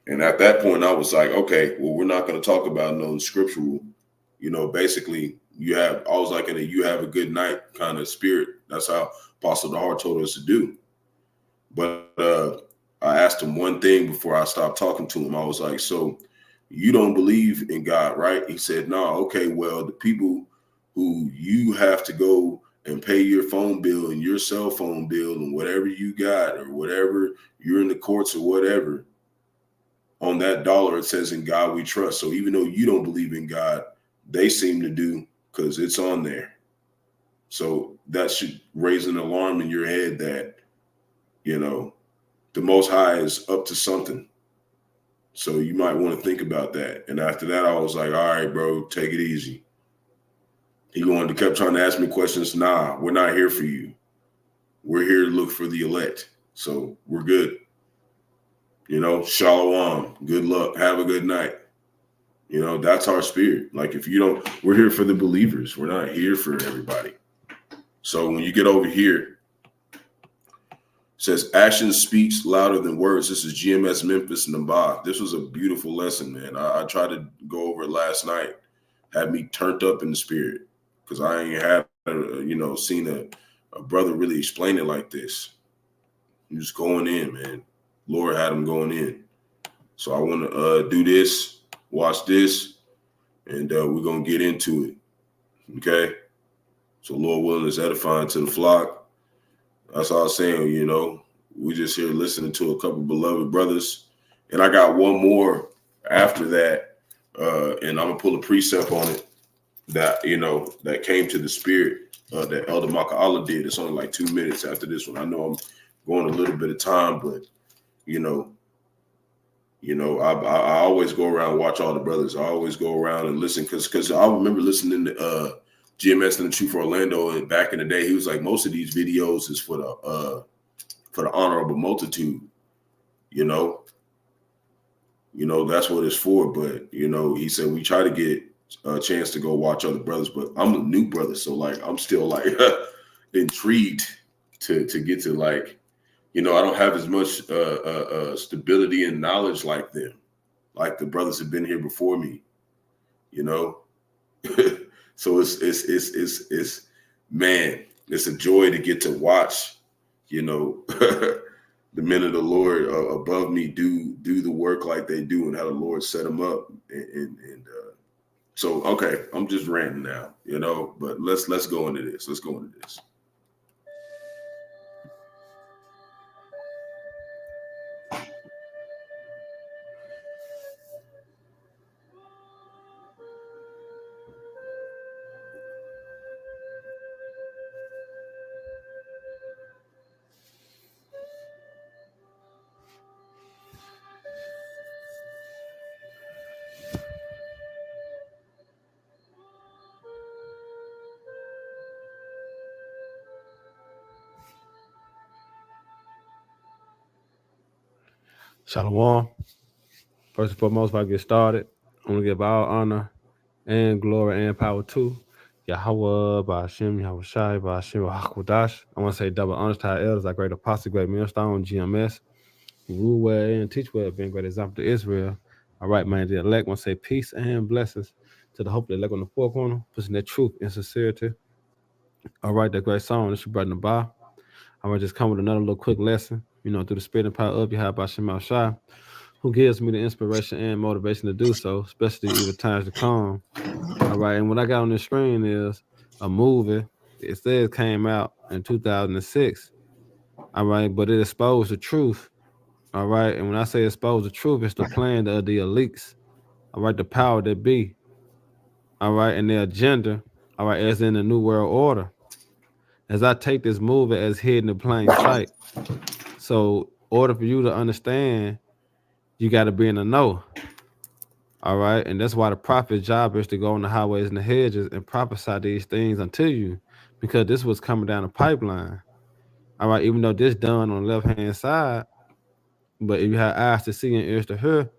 And at that point, I was like, okay, well, we're not going to talk about no scriptural, basically you have a good night kind of spirit. That's how Apostle Dahar told us to do. But I asked him one thing before I stopped talking to him. I was like, so you don't believe in God, right? He said, no. Okay, well, the people who you have to go and pay your phone bill and your cell phone bill and whatever you got or whatever you're in the courts or whatever, on that dollar, it says in God we trust. So even though you don't believe in God, they seem to do because it's on there. So that should raise an alarm in your head that, the Most High is up to something. So you might want to think about that. And after that, I was like, all right, bro, take it easy. He kept trying to ask me questions. Nah, we're not here for you. We're here to look for the elect. So we're good. Shalom. Good luck. Have a good night. That's our spirit. Like we're here for the believers. We're not here for everybody. So when you get over here, it says action speaks louder than words. This is GMS Memphis Nabah. This was a beautiful lesson, man. I tried to go over it last night. Had me turned up in the spirit because I ain't had, seen a brother really explain it like this. He was going in, man. Lord had him going in. So I want to do this, watch this, and we're going to get into it. Okay? So Lord willing is edifying to the flock. That's all I'm saying, we just here listening to a couple beloved brothers. And I got one more after that, and I'm going to pull a precept on it that, that came to the spirit that Elder Maka'Allah did. It's only like 2 minutes after this one. I know I'm going a little bit of time, but, I always go around and watch all the brothers. I always go around and listen because I remember listening to GMS and the Truth for Orlando, and back in the day, he was like, most of these videos is for the honorable multitude, that's what it's for. But he said we try to get a chance to go watch other brothers, but I'm a new brother, so like I'm still like intrigued to get to like, I don't have as much stability and knowledge like them, like the brothers have been here before me, So it's man, it's a joy to get to watch, the men of the Lord above me do the work like they do and how the Lord set them up. And so, okay, I'm just ranting now, but let's go into this. Let's go into this. Shalom. First and foremost, if I get started, I want to give all honor and glory and power to Yahawah, Bahasham, Yahawashi, Bahasham, Qadash. I want to say double honors to our elders, our great apostle, great millstone, GMS, who rule well and teach well, being great example to Israel. All right, man, the elect. I want to say peace and blessings to the hope of the elect on the four corner, pushing that truth and sincerity. All right, that great song, this is brother Nabah. I'm going to just come with another little quick lesson, through the spirit and power of Yahawashi, who gives me the inspiration and motivation to do so, especially even times to come. All right, and what I got on the screen is a movie. It says came out in 2006, All right, but it exposed the truth. All right, and when I say expose the truth, it's the plan of the elites. All right, the power that be. All right, and their agenda. All right, as in the new world order. As I take this movie as hidden in plain sight. So, order for you to understand, you got to be in the know. All right, and that's why the prophet's job is to go on the highways and the hedges and prophesy these things unto you, because this was coming down the pipeline. All right, even though this done on the left hand side, but if you have eyes to see and ears to hear,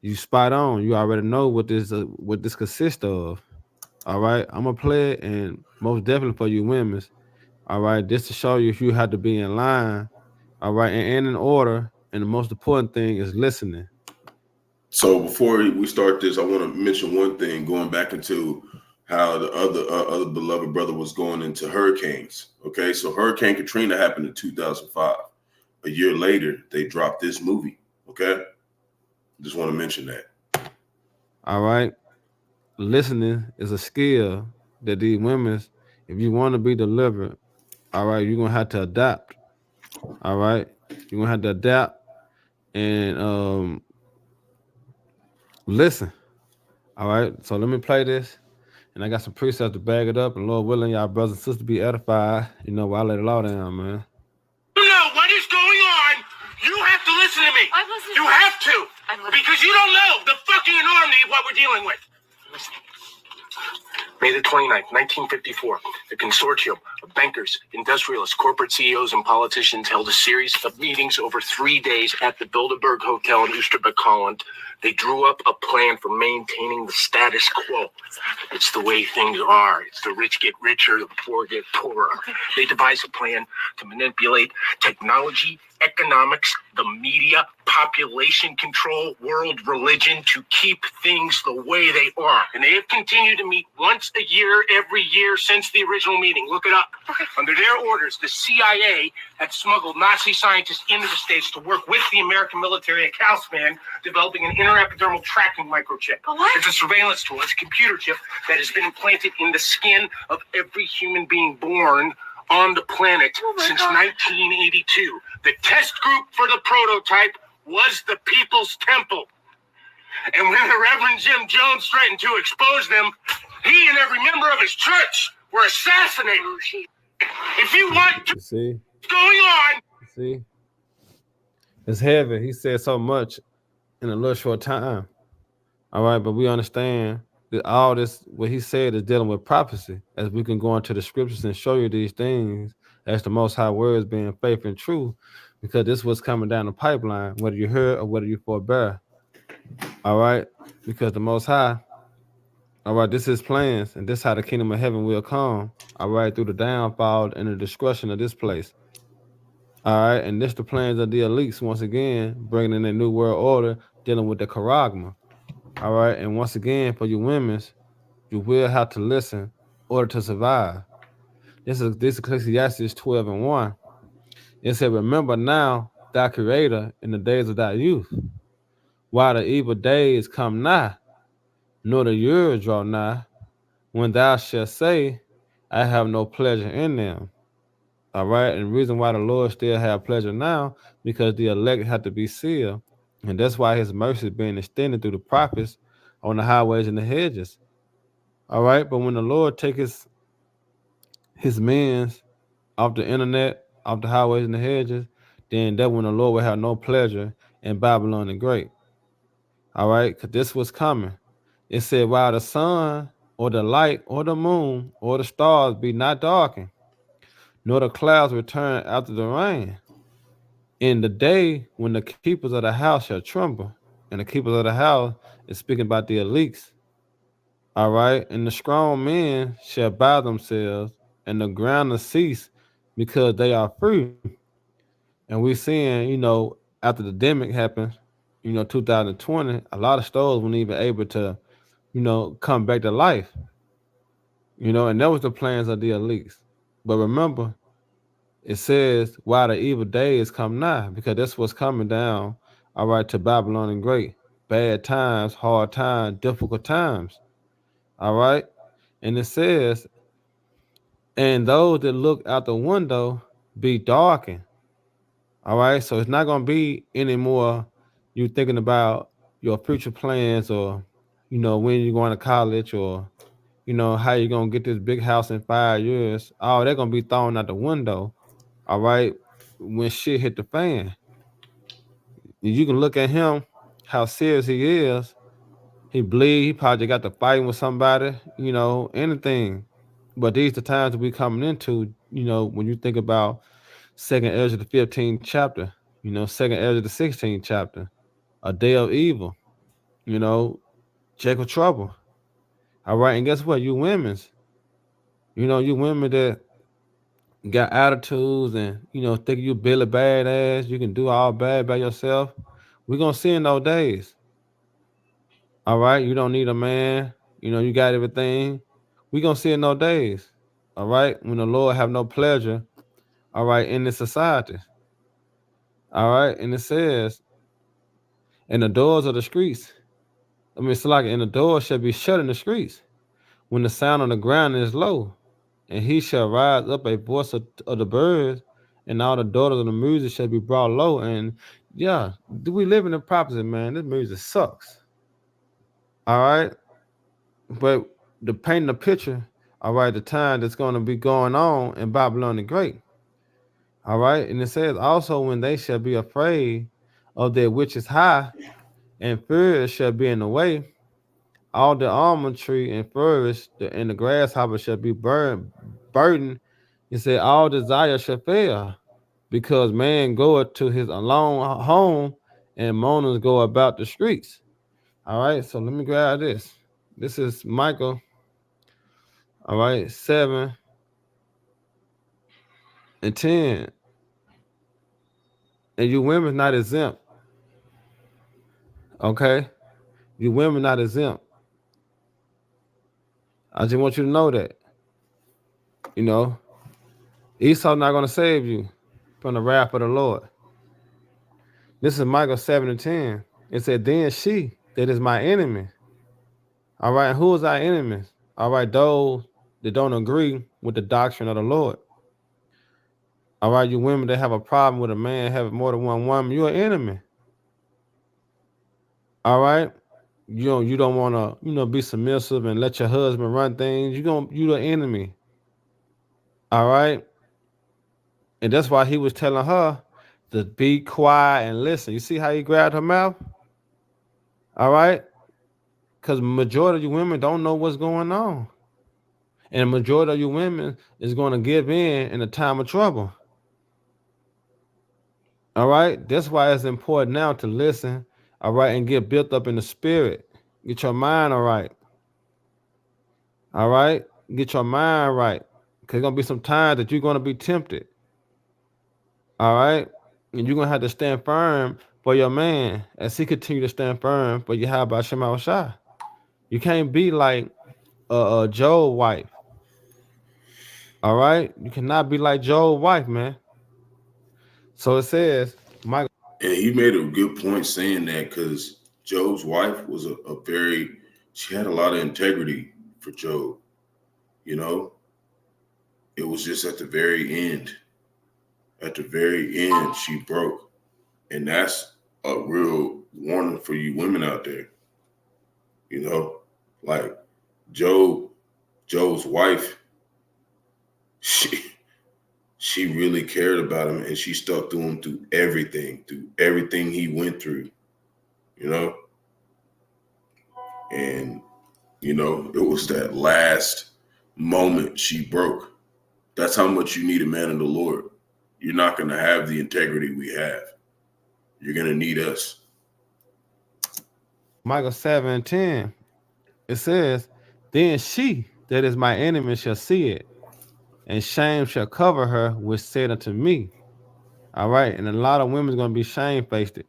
you spot on. You already know what this consists of. All right, I'm gonna play it, and most definitely for you women's. All right, just to show you if you have to be in line. All right, and in order. And the most important thing is listening. So before we start this, I want to mention one thing, going back into how the other beloved brother was going into hurricanes. Okay, so Hurricane Katrina happened in 2005. A year later, they dropped this movie. Okay, just want to mention that. All right, listening is a skill that these women, if you want to be delivered, all right, you're gonna have to adapt. All right, you're gonna have to adapt and listen. All right, so let me play this. And I got some precepts to back it up. And Lord willing, y'all brothers and sisters be edified. You know, while I let it all down, man. You know what is going on. You have to listen to me. I'm listening. You have to. Because you don't know the fucking enormity of what we're dealing with. Listen. May the 29th, 1954, the consortium of bankers, industrialists, corporate CEOs, and politicians held a series of meetings over 3 days at the Bilderberg Hotel in Oosterbeek, Holland. They drew up a plan for maintaining the status quo. It's the way things are. It's the rich get richer, the poor get poorer. They devised a plan to manipulate technology, economics, the media, population control, world religion to keep things the way they are. And they have continued to meet once a year, every year since the original meeting. Look it up. Under their orders, the CIA had smuggled Nazi scientists into the States to work with the American military at Calspan, developing an interepidermal tracking microchip. It's a surveillance tool. It's a computer chip that has been implanted in the skin of every human being born on the planet since 1982. The test group for the prototype was the People's Temple. And when the Reverend Jim Jones threatened to expose them, he and every member of his church were assassinated. If you want to See? what's going on. See? It's heavy. He said so much in a little short time. All right, but we understand that all this, what he said, is dealing with prophecy. As we can go into the scriptures and show you these things as the Most High words being faith and true, because this was coming down the pipeline, whether you heard or whether you forbear. All right, because the Most High, all right, this is plans, and this is how the kingdom of heaven will come. All right, through the downfall and the destruction of this place. All right, and this the plans of the elites once again, bringing in a new world order, dealing with the charagma. All right, and once again, for you women's, you will have to listen in order to survive. This is Ecclesiastes 12:1. It said, "Remember now thy Creator in the days of thy youth, while the evil days come nigh, nor the years draw nigh, when thou shalt say, I have no pleasure in them." All right, and the reason why the Lord still have pleasure now, because the elect have to be sealed, and that's why His mercy is being extended through the prophets on the highways and the hedges. All right, but when the Lord take His men off the internet, off the highways and the hedges, then that when the Lord will have no pleasure in Babylon the Great. All right, because this was coming. It said, while the sun or the light or the moon or the stars be not darkened, nor the clouds return after the rain, in the day when the keepers of the house shall tremble, and the keepers of the house is speaking about the elites. All right, and the strong men shall bow themselves, and the ground will cease because they are free. And we're seeing, after the demic happened, 2020, a lot of stores weren't even able to, come back to life. And that was the plans of the elites. But remember, it says, while the evil days come nigh, because that's what's coming down, all right, to Babylon the Great. Bad times, hard times, difficult times. All right. And it says, and those that look out the window be darkened, All right. So it's not gonna be anymore you thinking about your future plans or when you're going to college or how you're gonna get this big house in 5 years. All they're gonna be thrown out the window, all right, when shit hit the fan. You can look at him, how serious he is. He bleed, he probably got to fighting with somebody, anything. But these the times that we coming into, when you think about Second Ezra the 15th chapter, Second Ezra the 16th chapter, a day of evil, check of trouble. All right, and guess what? You women that got attitudes and think you Billy badass, you can do all bad by yourself. We're gonna see in those days. All right, you don't need a man, you got everything. We're gonna see in those days. All right, when the Lord have no pleasure, all right, in this society. All right, and it says, and the doors of the streets. It's like, and the doors shall be shut in the streets when the sound on the ground is low, and he shall rise up a voice of the birds, and all the daughters of the music shall be brought low. And yeah, do we live in the prophecy, man? This music sucks. All right, but to paint the picture, all right, the time that's going to be going on in Babylon the Great. All right, and it says also when they shall be afraid of that which is high, and fear shall be in the way. All the almond tree and flourish, and the grasshopper shall be burdened. He said, all desire shall fail, because man goeth to his alone home, and mourners go about the streets. All right, so let me grab this. This is Michael. All right, 7 and 10. And you women not exempt. Okay? You women not exempt. I just want you to know that. Esau not going to save you from the wrath of the Lord. This is Michael 7 and 10. It said, then she that is my enemy. All right, who is our enemy? All right, those that don't agree with the doctrine of the Lord. All right, you women that have a problem with a man having more than one woman, you're an enemy. All right, you don't want to be submissive and let your husband run things. You the enemy. All right, and that's why he was telling her to be quiet and listen. You see how he grabbed her mouth? All right, because majority of you women don't know what's going on, and the majority of you women is going to give in a time of trouble. All right, that's why it's important now to listen. All right, and get built up in the spirit. Get your mind all right. All right, get your mind right. Because there's going to be some times that you're going to be tempted. All right, and you're going to have to stand firm for your man as he continue to stand firm for Yahawashi. You can't be like Job's wife. All right, you cannot be like Job's wife, man. So it says, Michael. And he made a good point saying that, because Job's wife was she had a lot of integrity for Job. It was just at the very end. At the very end, she broke. And that's a real warning for you women out there. Like Job's wife, she really cared about him, and she stuck to him through everything he went through, and it was that last moment she broke. That's how much you need a man of the Lord. You're not going to have the integrity we have. You're going to need us. Michael 7 and 10, it says, then she that is my enemy shall see it, and shame shall cover her, which said unto me. All right, and a lot of women's going to be shamefaced.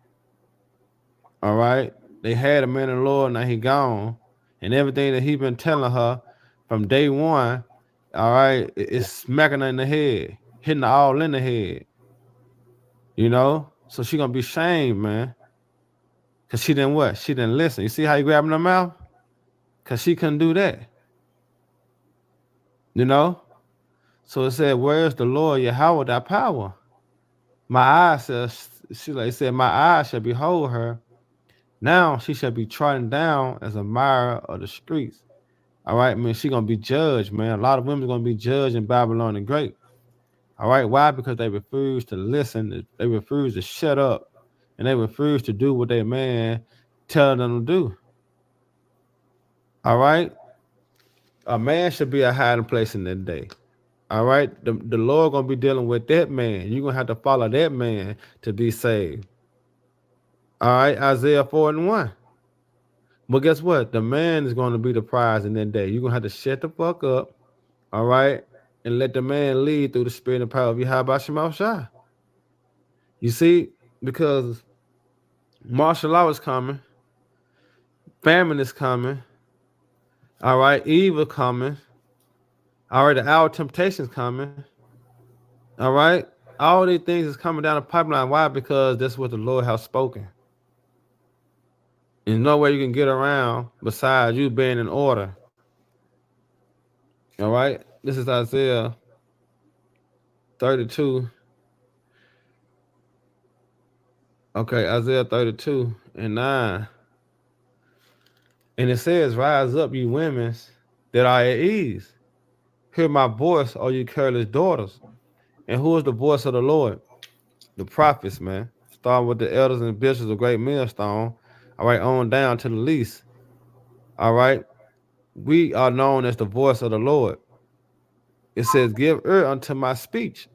All right, they had a man of the Lord, now he gone, and everything that he been telling her from day one, all right, it's smacking her in the head, hitting her all in the head. So she going to be shamed, man. Because she didn't what? She didn't listen. You see how you grabbing her mouth? Because she couldn't do that. So it said, where is the Lord Yahawah, thy power? My eyes said, my eyes shall behold her. Now she shall be trodden down as a mire of the streets. All right, man, she gonna be judged, man. A lot of women gonna be judged in Babylon the Great. All right, why? Because they refuse to listen, they refuse to shut up, and they refuse to do what their man telling them to do. All right, a man should be a hiding place in that day. All right, the Lord gonna be dealing with that man. You're gonna have to follow that man to be saved. All right, Isaiah 4:1. But guess what? The man is going to be the prize in that day. You're going to have to shut the fuck up, all right, and let the man lead through the spirit and power of Yahawashi. You see, because martial law is coming, famine is coming, all right, evil coming, all right, the hour of temptation is coming, all right. All these things is coming down the pipeline. Why? Because that's what the Lord has spoken. There's no way you can get around besides you being in order. All right. This is Isaiah 32. Okay, Isaiah 32:9. And it says, rise up, you women that are at ease. Hear my voice, all you careless daughters. And who is the voice of the Lord? The prophets, man. Starting with the elders and bishops of great millstone. All right, on down to the least. All right. We are known as the voice of the Lord. It says, give ear unto my speech.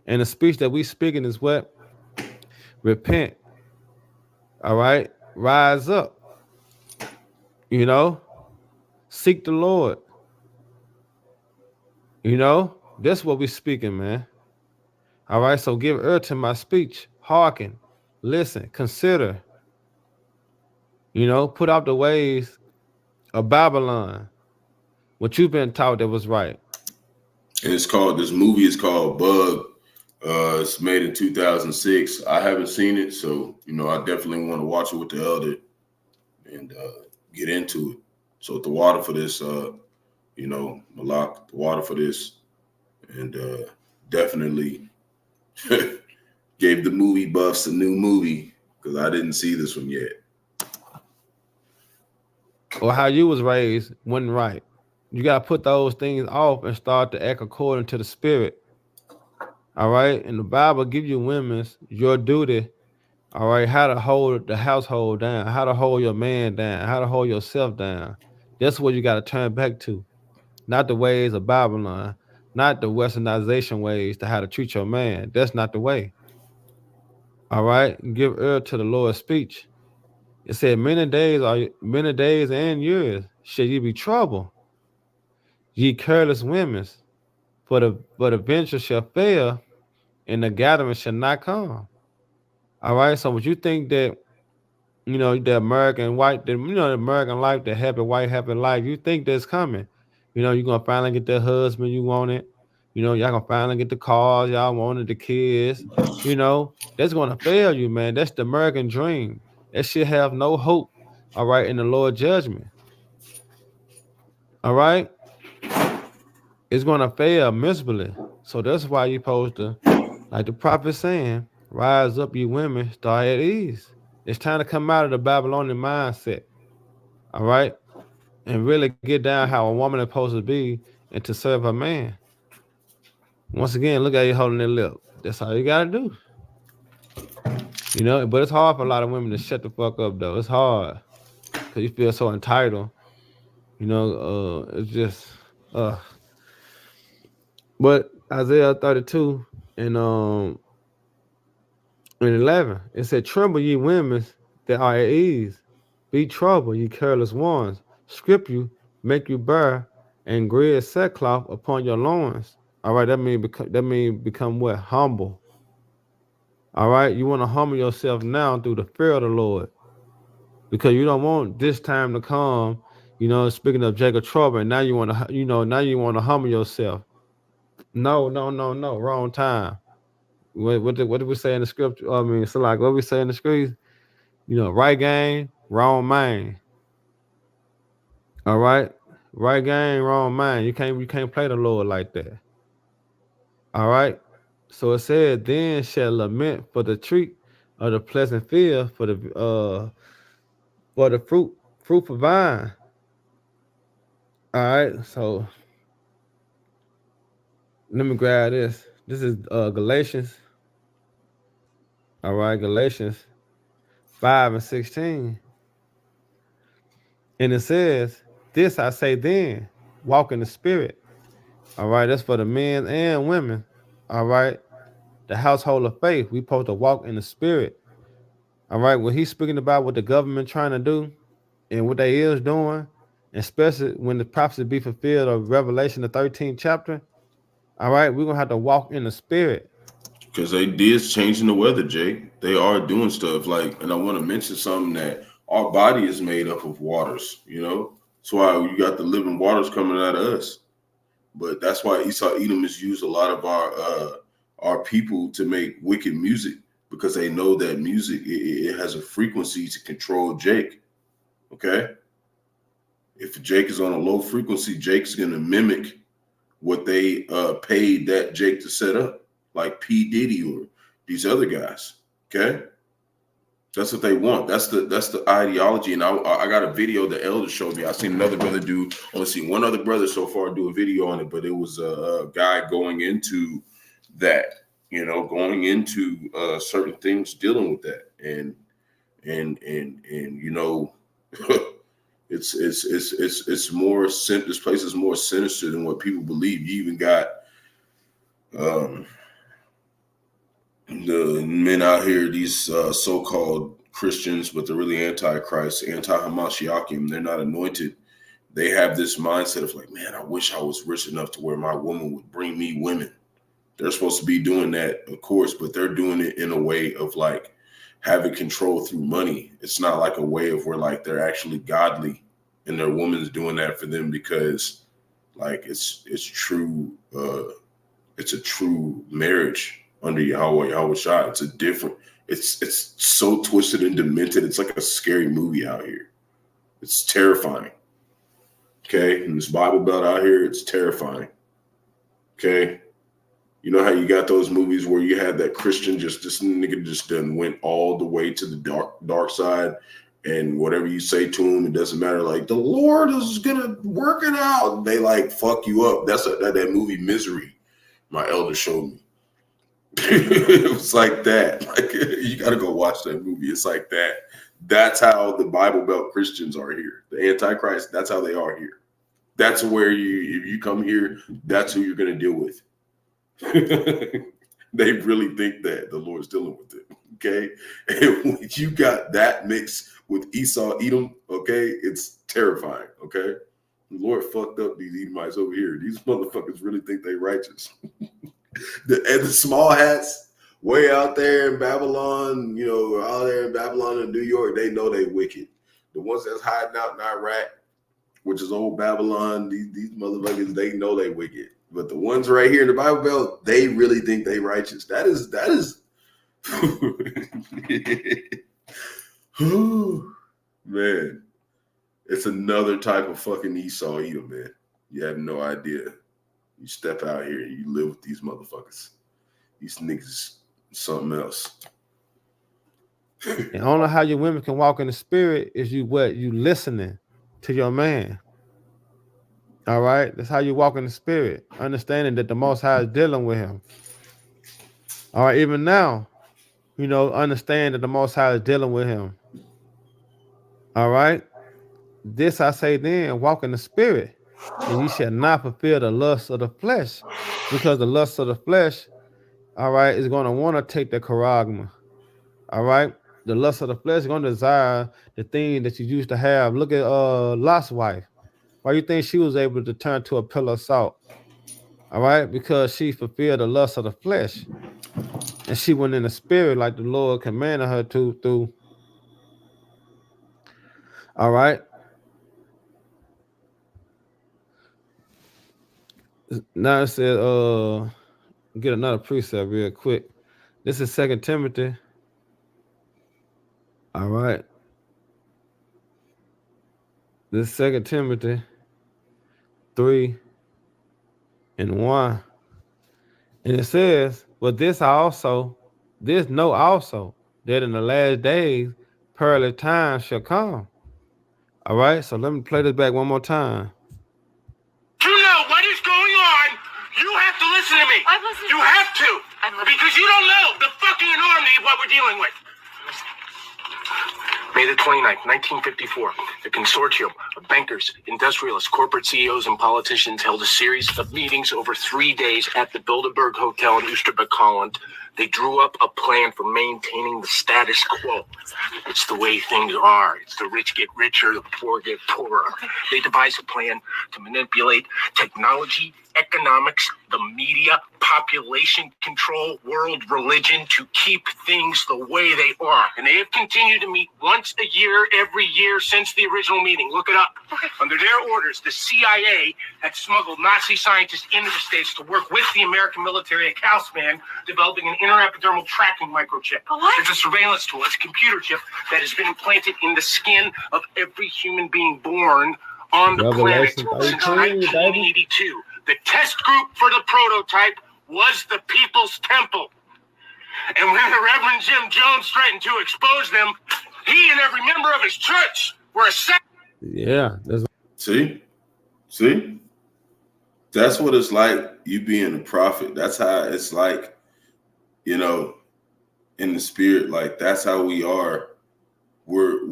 And the speech that we speaking is what? Repent. All right. Rise up. You know, seek the Lord. You know, that's what we're speaking, man. All right. So give ear to my speech. Hearken. Listen. Consider. You know, put out the ways of Babylon. What you've been taught that was right. And this movie is called Bug. It's made in 2006. I haven't seen it, so I definitely want to watch it with the elder and get into it. So the water for this, Malak, the water for this, and definitely gave the movie buffs a new movie because I didn't see this one yet. Or how you was raised wasn't right. You got to put those things off and start to act according to the spirit. All right. And the Bible give you women's your duty. All right. How to hold the household down, how to hold your man down, how to hold yourself down. That's what you got to turn back to. Not the ways of Babylon, not the westernization ways to how to treat your man. That's not the way. All right. Give ear to the Lord's speech. It said, many days and years shall ye be troubled, ye careless women, for the venture shall fail, and the gathering shall not come. All right. So would you think that the American white, the American life, the happy white happy life, you think that's coming? You're gonna finally get that husband you wanted. Y'all gonna finally get the cars y'all wanted, the kids. That's gonna fail you, man. That's the American dream. That shit have no hope. All right, in the Lord judgment. All right, it's gonna fail miserably. So that's why you supposed to, like the prophet saying, rise up, you women, start at ease. It's time to come out of the Babylonian mindset. All right, and really get down how a woman is supposed to be and to serve her man. Once again, look at you holding their lip. That's all you gotta do. But it's hard for a lot of women to shut the fuck up, though. It's hard because you feel so entitled. It's just. But Isaiah 32 and 11, it said, "Tremble, ye women that are at ease. Be troubled, ye careless ones. Strip you, make you bare, and grid sackcloth upon your loins." All right, that mean become what? Humble. All right, you want to humble yourself now through the fear of the Lord, because you don't want this time to come. Speaking of Jacob trouble, and now you want to humble yourself. No, wrong time. What did we say in the scripture? I mean, so like what we say in the scripture, right game, wrong mind. All right, right game, wrong mind. You can't play the Lord like that. All right, So it said, then shall lament for the tree of the pleasant field, for the fruitful vine. All right, so let me grab this. This is Galatians. All right, Galatians 5:16. And it says, this I say then, walk in the spirit. All right, that's for the men and women. All right, the household of faith. We supposed to walk in the spirit. All right, when he's speaking about what the government trying to do and what they is doing, especially when the prophecy be fulfilled of Revelation, the 13th chapter. All right, we're gonna have to walk in the spirit. Because they did changing the weather, Jake. They are doing stuff like, and I want to mention something that our body is made up of waters, you know? That's why you got the living waters coming out of us. But that's why Esau Edom has used a lot of our people to make wicked music, because they know that music, it has a frequency to control Jake. Okay? If Jake is on a low frequency, Jake's going to mimic what they paid that Jake to set up, like P. Diddy or these other guys. Okay? That's what they want. That's the ideology. And I got a video the elder showed me. I seen another brother do. I only seen one other brother so far do a video on it, but it was a guy going into that, you know, going into certain things, dealing with that, and you know, it's more. This place is more sinister than what people believe. You even got the men out here, these so-called Christians, but they're really anti-Christ, anti-Hamashiachim. They're not anointed. They have this mindset of like, man, I wish I was rich enough to where my woman would bring me women. They're supposed to be doing that, of course, but they're doing it in a way of like having control through money. It's not like a way of where like they're actually godly and their woman's doing that for them because like it's true. It's a true marriage under Yahawah, Yahawashi. It's a different, it's so twisted and demented. It's like a scary movie out here. It's terrifying. Okay. And this Bible Belt out here, it's terrifying. Okay. You know how you got those movies where you had that Christian, this nigga just done went all the way to the dark side, and whatever you say to him, it doesn't matter. Like, the Lord is gonna work it out. They like fuck you up. That's that movie Misery. My elder showed me. It was like that. Like, you got to go watch that movie. It's like that. That's how the Bible Belt Christians are here. The Antichrist, that's how they are here. That's where if you come here, that's who you're going to deal with. They really think that the Lord's dealing with it. Okay. And when you got that mixed with Esau Edom, okay, it's terrifying. Okay. The Lord fucked up these Edomites over here. These motherfuckers really think they righteous. the small hats way out there in Babylon, you know, out there in Babylon and New York, they know they wicked. The ones that's hiding out in Iraq, which is old Babylon, these motherfuckers, they know they wicked. But the ones right here in the Bible Belt, they really think they righteous. That is man. It's another type of fucking Esau Edom, man. You have no idea. You step out here and you live with these motherfuckers. These niggas, something else. And only how your women can walk in the spirit is you listening to your man. All right, that's how you walk in the spirit, understanding that the Most High is dealing with him. All right, even now, you know, understand that the Most High is dealing with him. All right. This I say then, walk in the spirit, and you shall not fulfill the lust of the flesh, because the lust of the flesh, all right, is going to want to take the charagma. All right. The lust of the flesh is going to desire the thing that you used to have. Look at Lot's wife. Why you think she was able to turn to a pillar of salt? All right, because she fulfilled the lust of the flesh, and she went in the spirit like the Lord commanded her to through. All right. Now it says, get another precept real quick. This is 2 Timothy. All right. This is 2 Timothy 3:1. And it says, But this also that in the last days perilous times shall come. All right, so let me play this back one more time. You know what is going on. You have to listen to me. I'm listening. You have to. I'm listening. Because you don't know the fucking enormity of what we're dealing with. May the 29th, 1954, the consortium of bankers, industrialists, corporate CEOs, and politicians held a series of meetings over 3 days at the Bilderberg Hotel in Oosterbeek, Holland. They drew up a plan for maintaining the status quo. It's the way things are. It's the rich get richer, the poor get poorer. They devised a plan to manipulate technology, economics, the media, population control, world religion to keep things the way they are. And they have continued to meet once a year, every year since the original meeting. Look it up. Under their orders, the CIA had smuggled Nazi scientists into the States to work with the American military at Kaufman, developing an interepidermal tracking microchip. What? It's a surveillance tool. It's a computer chip that has been implanted in the skin of every human being born on the planet Revelation since 13, baby. 1982. The test group for the prototype was the People's Temple. And when the Reverend Jim Jones threatened to expose them, he and every member of his church were assassinated. Yeah, that's See? That's what it's like, you being a prophet. That's how it's like, you know, in the spirit. Like, that's how we are. We're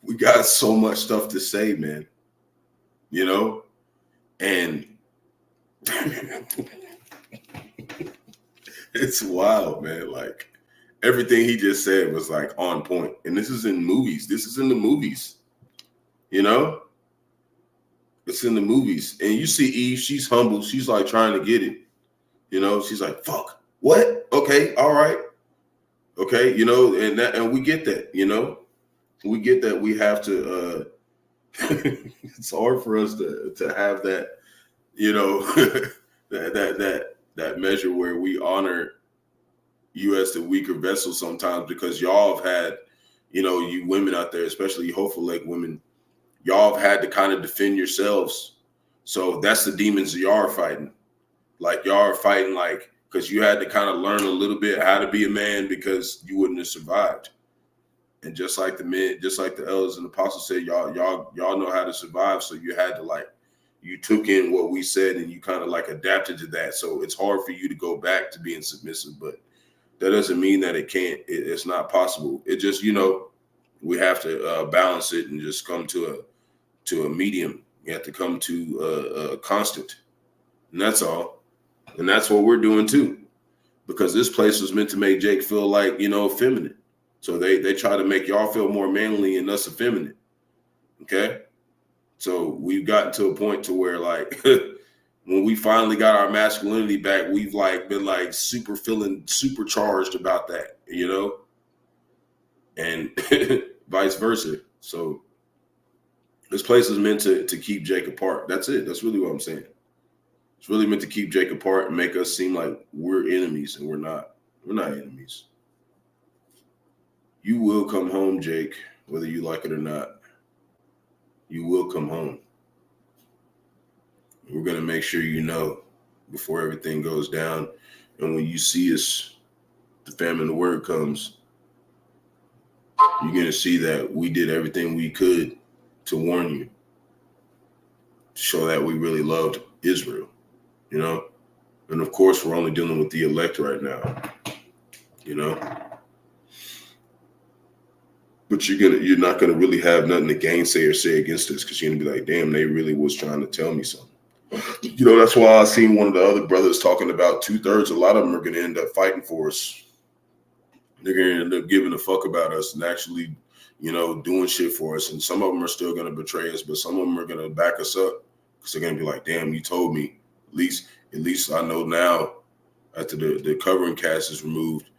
we got so much stuff to say, man. You know? And it's wild, man. Like, everything he just said was like on point. And this is in movies. This is in the movies. You know? It's in the movies. And you see Eve, she's humble. She's like trying to get it. You know, she's like, fuck, what? Okay, all right. Okay, you know, and we get that, you know. We get that we have to it's hard for us to have that, you know, that measure where we honor you as the weaker vessel sometimes, because y'all have had, you know, you women out there, especially hopeful like women, y'all have had to kind of defend yourselves. So that's the demons y'all are fighting. Like, y'all are fighting, like, because you had to kind of learn a little bit how to be a man, because you wouldn't have survived. And just like the men, just like the elders and apostles said, y'all know how to survive. So you had to, like, you took in what we said and you kind of like adapted to that. So it's hard for you to go back to being submissive, but that doesn't mean that it's not possible. It just, you know, we have to balance it and just come to a medium. You have to come to a constant, and that's all. And that's what we're doing too, because this place was meant to make Jake feel like, you know, feminine. So they try to make y'all feel more manly and us effeminate. Okay. So we've gotten to a point to where, like, when we finally got our masculinity back, we've like been like feeling supercharged about that, you know, and vice versa. So this place is meant to keep Jake apart. That's it. That's really what I'm saying. It's really meant to keep Jake apart and make us seem like we're enemies, and we're not. We're not enemies. You will come home, Jake, whether you like it or not. You will come home. We're going to make sure you know before everything goes down. And when you see us, the famine of the word comes, you're going to see that we did everything we could to warn you, to show that we really loved Israel, you know? And of course, we're only dealing with the elect right now, you know? But you're not gonna really have nothing to gainsay or say against this, because you're gonna be like, damn, they really was trying to tell me something. You know, that's why I seen one of the other brothers talking about 2/3. A lot of them are gonna end up fighting for us. They're gonna end up giving a fuck about us and actually, you know, doing shit for us. And some of them are still gonna betray us, but some of them are gonna back us up, because they're gonna be like, damn, you told me. At least I know now, after the covering cast is removed,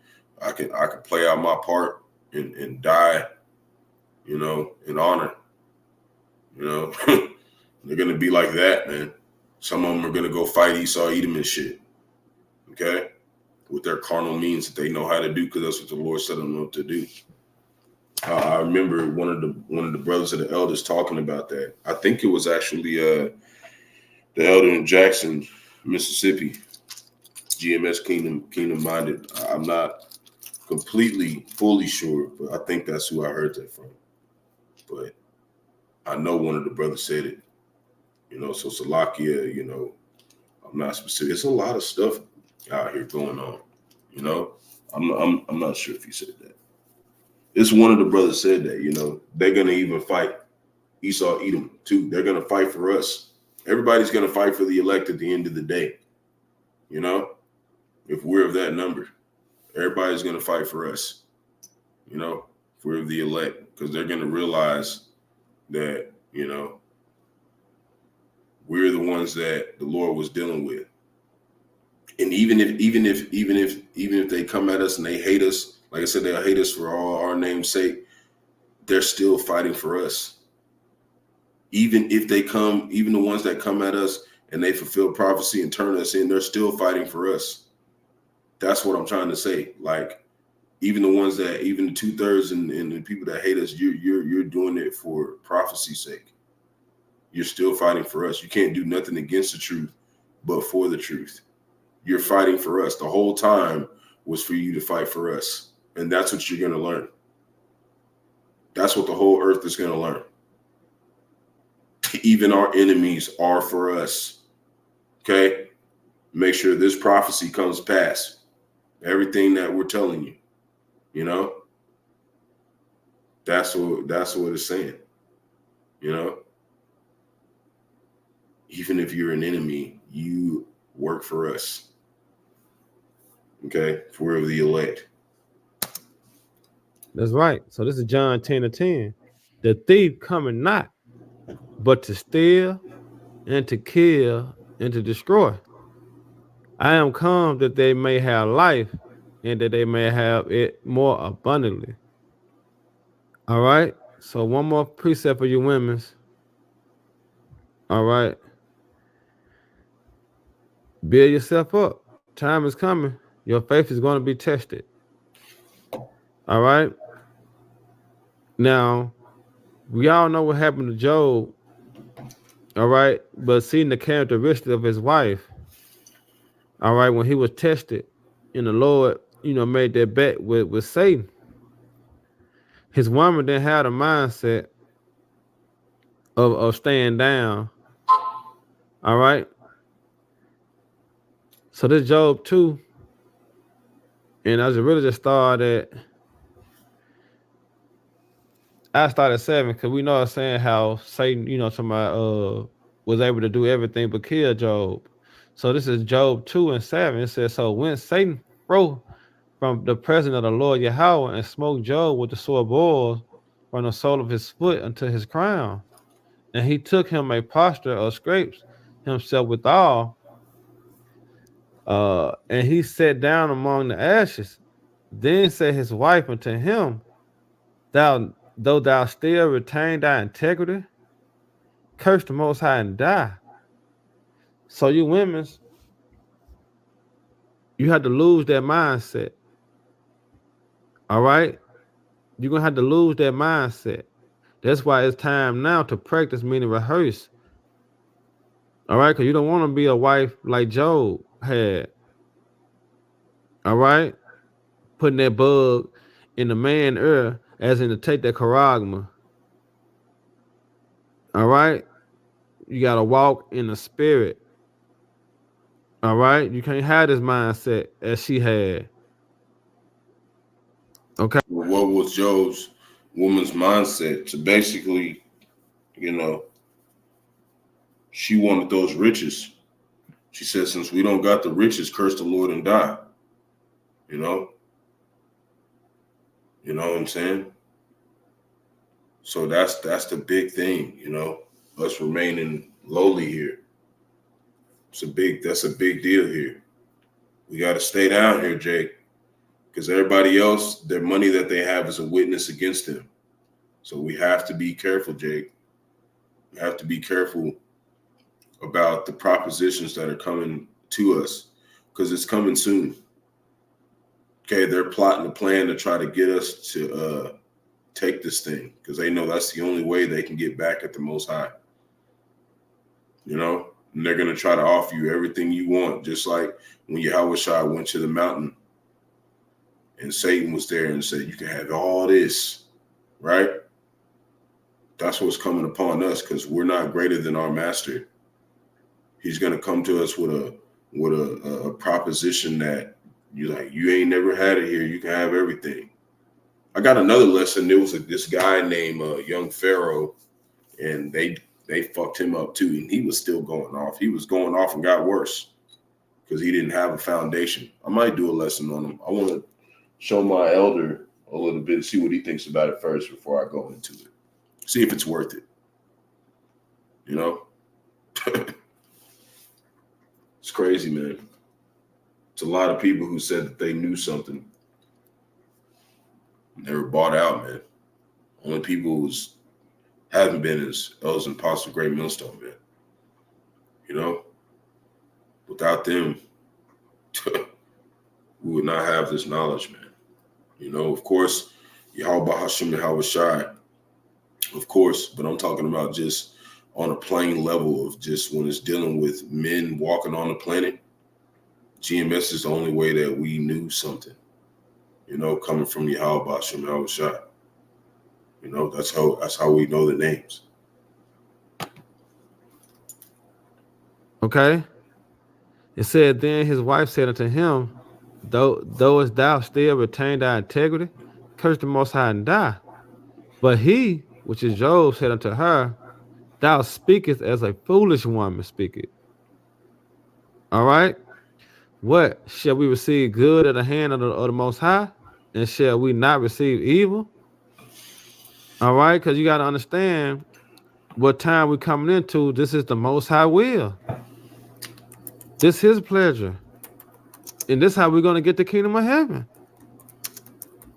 I can play out my part and die, you know, in honor. You know, they're gonna be like that, man. Some of them are gonna go fight Esau, Edom, and shit. Okay, with their carnal means that they know how to do, because that's what the Lord said them to do. I remember one of the brothers of the elders talking about that. I think it was actually the elder in Jackson, Mississippi. GMS Kingdom Minded. I'm not completely fully sure, but I think that's who I heard that from. But I know one of the brothers said it. So Salakia, I'm not specific. It's a lot of stuff out here going on. I'm not sure if he said that. It's one of the brothers said that. They're gonna even fight Esau, Edom too. They're gonna fight for us. Everybody's gonna fight for the elect at the end of the day. If we're of that number, everybody's gonna fight for us. If we're of the elect, because they're gonna realize that we're the ones that the Lord was dealing with. And even if they come at us and they hate us, like I said, they'll hate us for all our name's sake, they're still fighting for us. Even if they come, even the ones that come at us and they fulfill prophecy and turn us in, they're still fighting for us. That's what I'm trying to say. Like, even the 2/3 and the people that hate us, you're doing it for prophecy's sake. You're still fighting for us. You can't do nothing against the truth, but for the truth. You're fighting for us. The whole time was for you to fight for us. And that's what you're going to learn. That's what the whole earth is going to learn. Even our enemies are for us. Okay? Make sure this prophecy comes past. Everything that we're telling you. That's what it's saying. Even if you're an enemy, you work for us. Okay? If we're of the elect. That's right. So this is John 10:10. The thief cometh not, but to steal and to kill and to destroy. I am come that they may have life and that they may have it more abundantly. All right. So one more precept for you women's. All right. Build yourself up. Time is coming. Your faith is going to be tested. All right. Now, we all know what happened to Job. All right. But seeing the characteristic of his wife. All right. When he was tested and the Lord, made that bet with Satan. His woman didn't have the mindset of staying down. All right. So this Job 2, and I just started. I started 7 because we know it's saying how Satan, somebody was able to do everything but kill Job. So this is Job 2:7. It says, so when Satan rose from the presence of the Lord Yahawah and smote Job with the sore boils from the sole of his foot unto his crown, and he took him a posture of scrapes himself withal, and he sat down among the ashes. Then said his wife unto him, though thou still retain thy integrity, curse the Most High and die. So you women's, you have to lose that mindset. All right? You're going to have to lose that mindset. That's why it's time now to practice, meaning rehearse. All right? Because you don't want to be a wife like Job had. All right? Putting that bug in the man ear, as in to take that charagma. All right? You got to walk in the spirit. All right? You can't have this mindset as she had. Okay. What was Job's woman's mindset? To basically, she wanted those riches. She said, since we don't got the riches, curse the Lord and die. You know what I'm saying? So that's the big thing, us remaining lowly here. That's a big deal here. We got to stay down here, Jake, because everybody else, their money that they have is a witness against them. So we have to be careful, Jake. We have to be careful about the propositions that are coming to us, because it's coming soon. Okay, they're plotting a plan to try to get us to take this thing, because they know that's the only way they can get back at the Most High. And they're going to try to offer you everything you want, just like when Yahawashi went to the mountain and Satan was there and said, you can have all this, right? That's what's coming upon us because we're not greater than our master. He's going to come to us with a proposition that you ain't never had it here. You can have everything. I got another lesson. There was this guy named Young Pharaoh, and they fucked him up too. And he was still going off. He was going off and got worse because he didn't have a foundation. I might do a lesson on him. I want to show my elder a little bit, see what he thinks about it first before I go into it. See if it's worth it. You know? It's crazy, man. It's a lot of people who said that they knew something. They were bought out, man. Only people who haven't been as Elders and Apostles of Great Millstone, man. You know? Without them, we would not have this knowledge, man. You know, of course, Yahawah, Bahasham, Yahawashi, of course, but I'm talking about just on a plain level of just when it's dealing with men walking on the planet. GMS is the only way that we knew something, you know, coming from Yahawah, Bahasham, Yahawashi. You know, that's how we know the names. Okay. It said, then his wife said unto him, though as thou still retain thy integrity, curse the Most High and die. But he, which is Job, said unto her, thou speakest as a foolish woman speaketh. All right. What? Shall we receive good at the hand of the Most High? And shall we not receive evil? All right. Because you got to understand what time we're coming into. This is the Most High will. This is his pleasure. And this is how we're going to get the kingdom of heaven.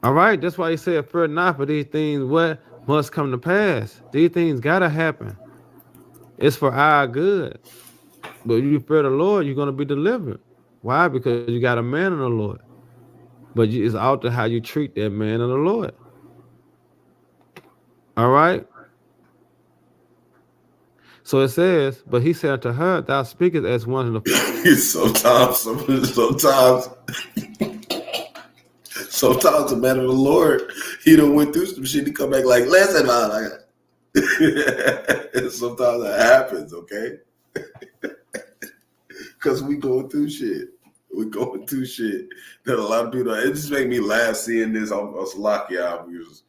All right. That's why he said, fear not, for these things what must come to pass. These things got to happen. It's for our good. But if you fear the Lord, you're going to be delivered. Why? Because you got a man in the Lord. But it's out to how you treat that man in the Lord. All right. So it says, but he said to her, thou speakest as one of the sometimes the man of the Lord, he done went through some shit. He come back like, listen, man. Sometimes that happens, okay? Because we going through shit. We going through shit that a lot of people, it just make me laugh seeing this. I was lucky we was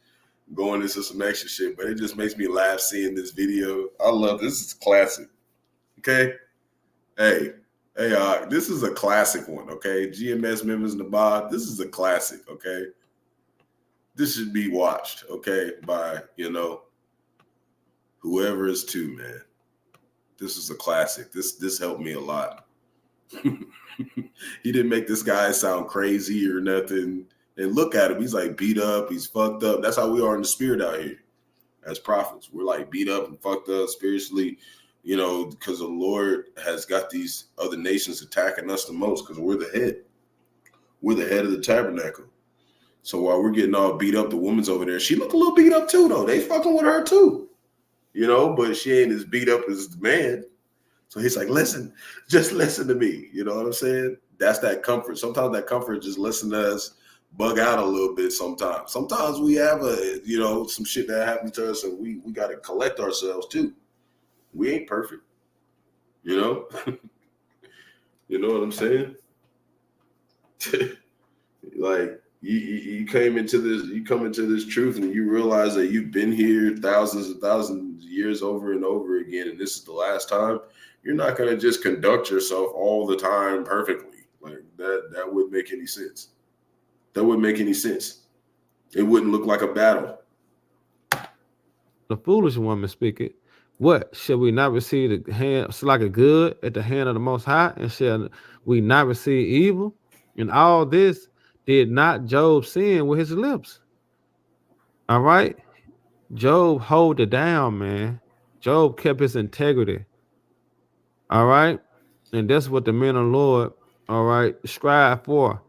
going into some extra shit, but it just makes me laugh seeing this video. I love this. Is classic. Okay? Hey, this is a classic one, okay? GMS members in the bod, this is a classic, okay? This should be watched, okay, by, you know, whoever is to, man. This is a classic. This helped me a lot. He didn't make this guy sound crazy or nothing. And look at him. He's like beat up. He's fucked up. That's how we are in the spirit out here as prophets. We're like beat up and fucked up spiritually, you know, because the Lord has got these other nations attacking us the most because we're the head. We're the head of the tabernacle. So while we're getting all beat up, the woman's over there. She look a little beat up too, though. They fucking with her too, you know, but she ain't as beat up as the man. So he's like, listen, just listen to me. You know what I'm saying? That's that comfort. Sometimes that comfort just listen to us bug out a little bit sometimes. Sometimes we have some shit that happened to us and we got to collect ourselves too. We ain't perfect. You know? You know what I'm saying? Like you come into this truth and you realize that you've been here thousands and thousands of years over and over again, and this is the last time. You're not going to just conduct yourself all the time perfectly. Like that wouldn't make any sense. That wouldn't make any sense. It wouldn't look like a battle. The foolish woman speaketh. What? Shall we not receive the hand, it's like a good at the hand of the Most High, and shall we not receive evil? And all this did not Job sin with his lips. All right? Job hold it down, man. Job kept his integrity. All right? And that's what the men of the Lord, all right, strive for.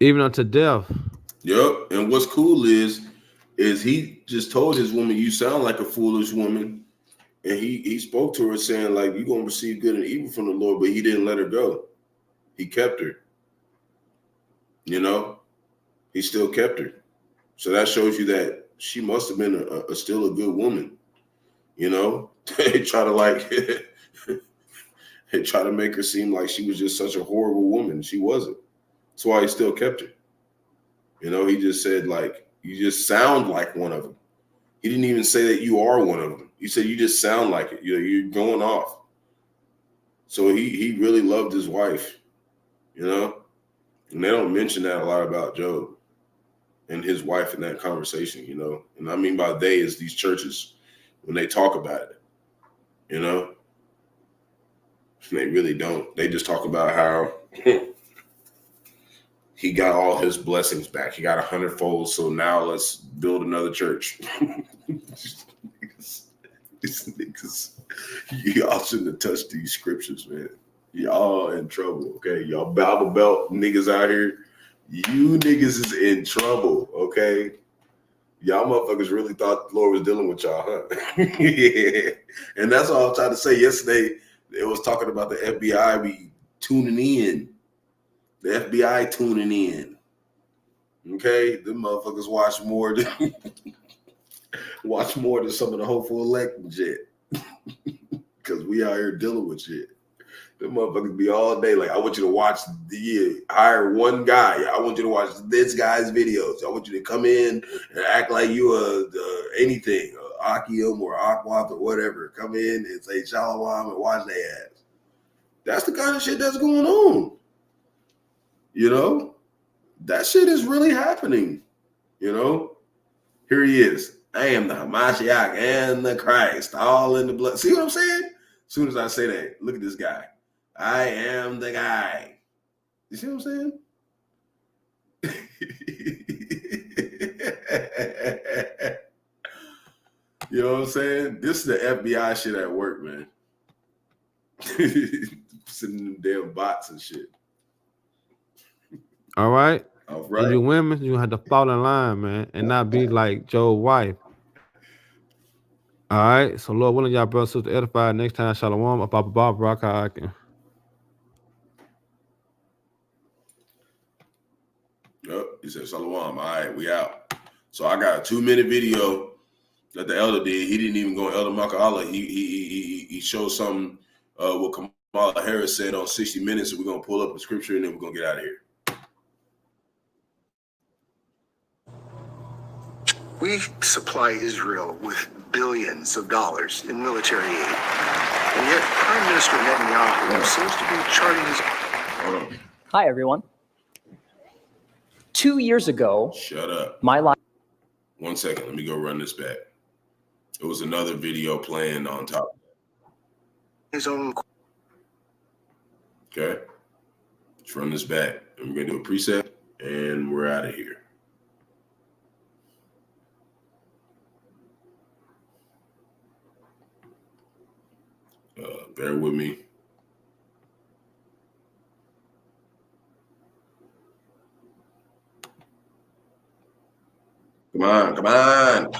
Even unto death. Yep. And what's cool is he just told his woman, you sound like a foolish woman. And he spoke to her saying, like, you're going to receive good and evil from the Lord, but he didn't let her go. He kept her. You know, he still kept her. So that shows you that she must have been still a good woman. You know, they try to they try to make her seem like she was just such a horrible woman. She wasn't. That's why he still kept her. You know, he just said, like, you just sound like one of them. He didn't even say that you are one of them. He said you just sound like it. You're going off. So he really loved his wife, you know? And they don't mention that a lot about Job and his wife in that conversation, you know? And I mean by they is these churches when they talk about it, you know? They really don't. They just talk about how he got all his blessings back. He got 100-fold. So now let's build another church. These niggas, y'all shouldn't have touched these scriptures, man. Y'all in trouble, okay? Y'all Bible Belt niggas out here, you niggas is in trouble, okay? Y'all motherfuckers really thought the Lord was dealing with y'all, huh? Yeah. And that's all I was trying to say yesterday. It was talking about the FBI be tuning in. The FBI tuning in. Okay? Them motherfuckers watch more than some of the hopeful elect and shit. Because we out here dealing with shit. Them motherfuckers be all day like, I want you to watch hire one guy. I want you to watch this guy's videos. I want you to come in and act like you anything, Akim or Aquath or whatever. Come in and say Shalom and watch their ass. That's the kind of shit that's going on. You know? That shit is really happening. You know? Here he is. I am the Hamashiach and the Christ, all in the blood. See what I'm saying? As soon as I say that, look at this guy. I am the guy. You see what I'm saying? You know what I'm saying? This is the FBI shit at work, man. Sending them damn bots and shit. All right. All right. And you women, you have to fall in line, man, and not be like Joe's wife. All right. So Lord willing, y'all brothers and sisters edified. Next time, Shalom, Barak. Yep. He said Shalom. All right, we out. So I got a 2-minute video that the elder did. He didn't even go Elder Maka'Allah. He showed something what Kamala Harris said on 60 Minutes. So we're gonna pull up a scripture and then we're gonna get out of here. We supply Israel with billions of dollars in military aid. And yet Prime Minister Netanyahu seems to be charting his... Hold on. Hi, everyone. 2 years ago, Shut up. my life... 1 second. Let me go run this back. It was another video playing on top. His own... Okay. Let's run this back. And we're going to do a preset, and we're out of here. Bear with me. Come on.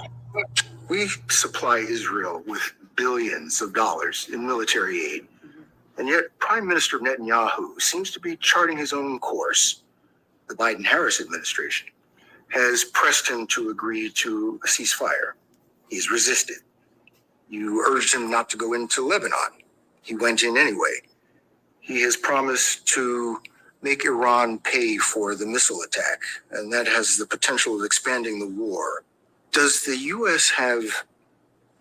We supply Israel with billions of dollars in military aid. And yet Prime Minister Netanyahu seems to be charting his own course. The Biden-Harris administration has pressed him to agree to a ceasefire. He's resisted. You urged him not to go into Lebanon. He went in anyway. He has promised to make Iran pay for the missile attack, and that has the potential of expanding the war. Does the U.S. have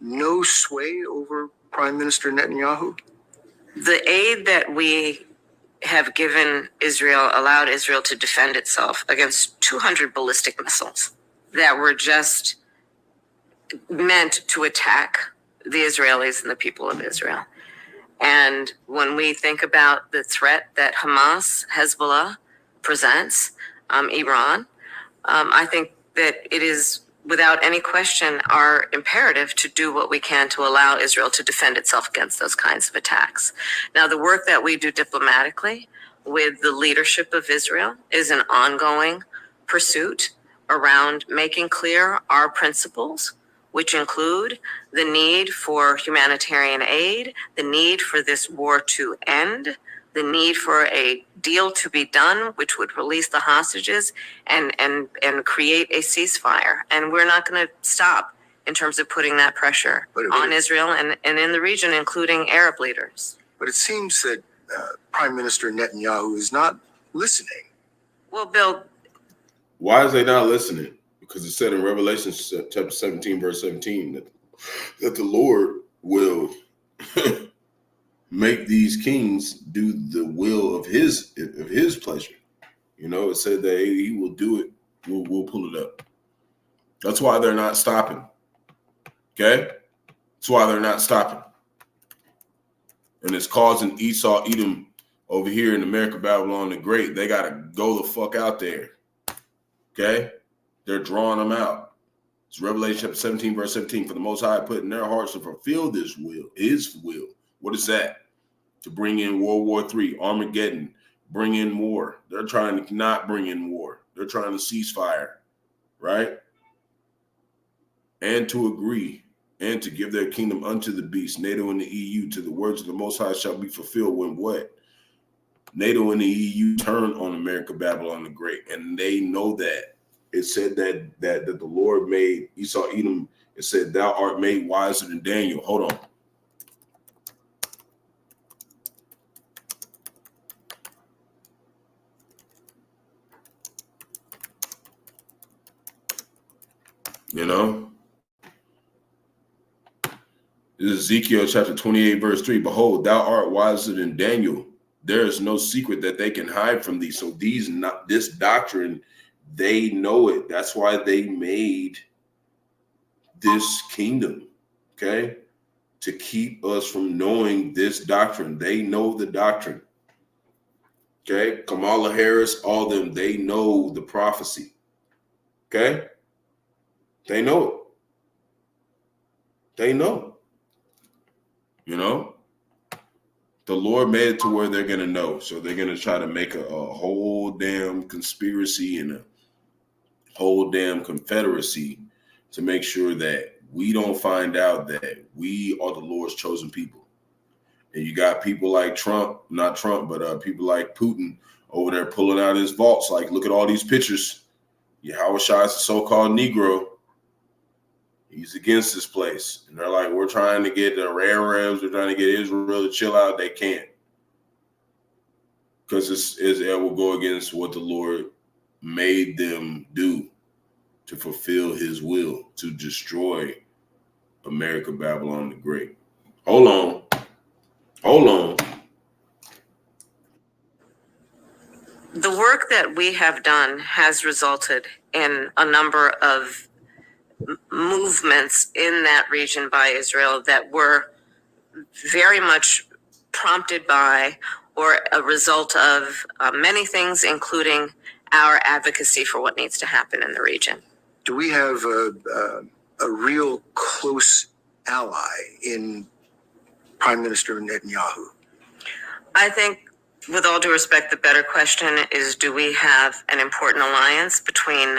no sway over Prime Minister Netanyahu? The aid that we have given Israel allowed Israel to defend itself against 200 ballistic missiles that were just meant to attack the Israelis and the people of Israel. And when we think about the threat that Hamas, Hezbollah presents, Iran, I think that it is without any question our imperative to do what we can to allow Israel to defend itself against those kinds of attacks. Now, the work that we do diplomatically with the leadership of Israel is an ongoing pursuit around making clear our principles which include the need for humanitarian aid, the need for this war to end, the need for a deal to be done, which would release the hostages and create a ceasefire. And we're not going to stop in terms of putting that pressure on Israel and in the region, including Arab leaders. But it seems that Prime Minister Netanyahu is not listening. Well, Bill. Why is they not listening? Because it said in Revelation chapter 17, verse 17, that the Lord will make these kings do the will of his pleasure. You know, it said that he will do it. We'll pull it up. That's why they're not stopping. Okay? That's why they're not stopping. And it's causing Esau, Edom over here in America, Babylon the Great. They got to go the fuck out there. Okay? They're drawing them out. It's Revelation chapter 17, verse 17. For the Most High put in their hearts to fulfill this will, his will. What is that? To bring in World War III, Armageddon, bring in war. They're trying to not bring in war. They're trying to cease fire, right? And to agree and to give their kingdom unto the beast, NATO and the EU, to the words of the Most High shall be fulfilled when what? NATO and the EU turn on America, Babylon the Great, and they know that. It said that the Lord made Esau, Edom. It said, thou art made wiser than Daniel. Hold on. You know? This is Ezekiel chapter 28, verse 3. Behold, thou art wiser than Daniel. There is no secret that they can hide from thee. So this doctrine, they know it. That's why they made this kingdom, okay? To keep us from knowing this doctrine. They know the doctrine, okay? Kamala Harris, all them, they know the prophecy, okay? They know it. They know. You know? The Lord made it to where they're going to know. So they're going to try to make a whole damn conspiracy and a whole damn confederacy to make sure that we don't find out that we are the Lord's chosen people. And you got people like Trump, not Trump, but people like Putin over there pulling out his vaults. Like, look at all these pictures. Yahawashi is a so-called Negro. He's against this place. And they're like, we're trying to get the Arabs, we're trying to get Israel to chill out. They can't. Because it will go against what the Lord made them do to fulfill his will, to destroy America, Babylon the Great. Hold on. The work that we have done has resulted in a number of movements in that region by Israel that were very much prompted by or a result of many things, including our advocacy for what needs to happen in the region. Do we have a real close ally in Prime Minister Netanyahu? I think, with all due respect, the better question is, do we have an important alliance between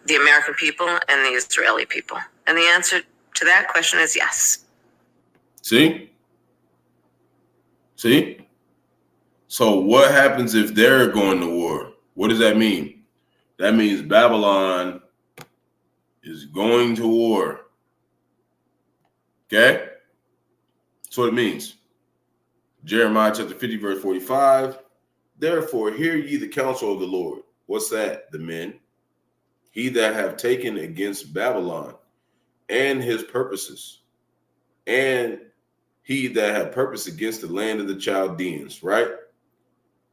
the American people and the Israeli people? And the answer to that question is yes. See? So what happens if they're going to war? What does that mean? That means Babylon is going to war. Okay? That's what it means. Jeremiah chapter 50, verse 45. Therefore, hear ye the counsel of the Lord. What's that? The men. He that have taken against Babylon and his purposes, and he that have purpose against the land of the Chaldeans, right?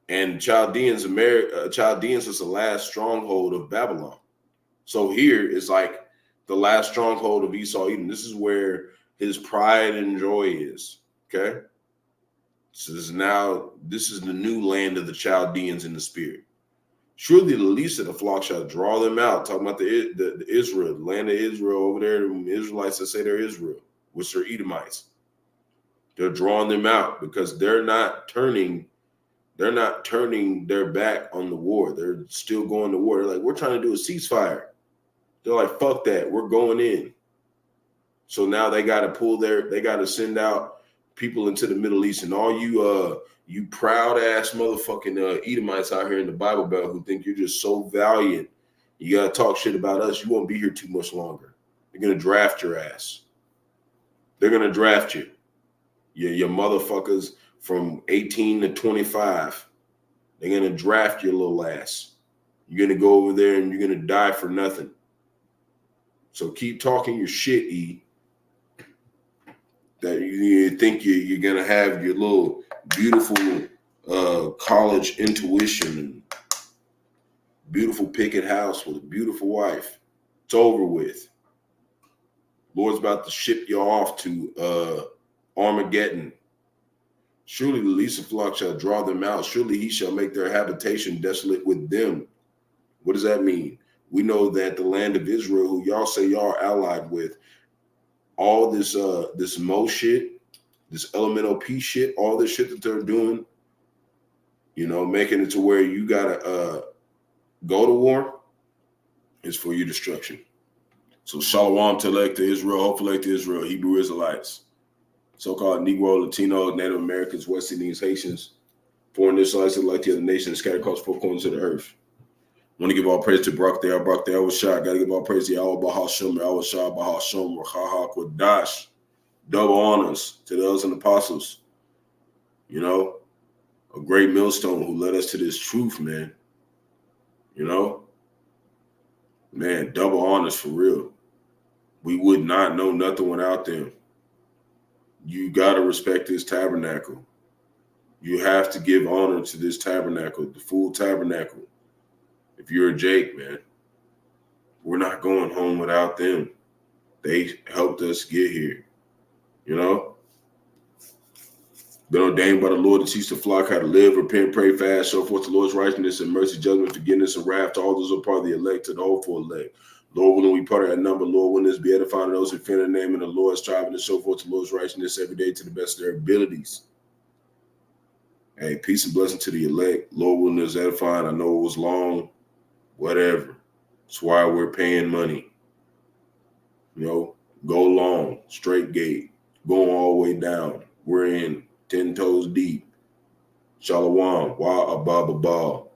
And Chaldeans was the last stronghold of Babylon. So here is like the last stronghold of Esau, Edom. This is where his pride and joy is, okay? So this is the new land of the Chaldeans in the spirit. Surely the least of the flock shall draw them out. Talking about the Israel, the land of Israel over there, the Israelites that say they're Israel, which are Edomites. They're drawing them out because they're not turning their back on the war. They're still going to war. They're like, we're trying to do a ceasefire. They're like, fuck that, we're going in. So now they got to send out people into the Middle East, and all you proud ass motherfucking Edomites out here in the Bible Belt who think you're just so valiant, you gotta talk shit about us. You won't be here too much longer. They're gonna draft your ass. They're gonna draft you. Your motherfuckers from 18 to 25. They're gonna draft your little ass. You're gonna go over there and you're gonna die for nothing. So keep talking your shit, E. That you think you're gonna have your little beautiful college intuition and beautiful picket house with a beautiful wife. It's over with. Lord's about to ship you off to Armageddon. Surely the least of flock shall draw them out. Surely he shall make their habitation desolate with them. What does that mean? We know that the land of Israel, who y'all say y'all are allied with, all this Mo shit, this elemental P shit, all this shit that they're doing, you know, making it to where you gotta go to war, is for your destruction. So Shalom to elect to Israel, hopefully elect to Israel, Hebrew Israelites, so-called Negro, Latino, Native Americans, West Indians, Haitians, foreign Israelites, like the other nations scattered across four corners of the earth. I want to give all praise to Barak there, Rawchaa. Got to give all praise to Yahawah, Bahasham, Yahawah, Bahasham, Qadash. Double honors to the elders and apostles. You know, a great millstone who led us to this truth, man. You know, man, double honors for real. We would not know nothing without them. You got to respect this tabernacle. You have to give honor to this tabernacle, the full tabernacle. If you're a Jake, man, we're not going home without them. They helped us get here, you know? Been ordained by the Lord to teach the flock how to live, repent, pray, fast, show forth the Lord's righteousness and mercy, judgment, forgiveness, and wrath to all those who are part of the elect, to the hopeful elect. Lord, willing, we part of that number. Lord, willing, this be edifying those who fear the name of the Lord, striving to show forth the Lord's righteousness every day to the best of their abilities. Hey, peace and blessing to the elect. Lord, willing, is edifying. I know it was long. Whatever. That's why we're paying money. You know, go long, straight gate, going all the way down. We're in 10 toes deep. Shalom, wa abba.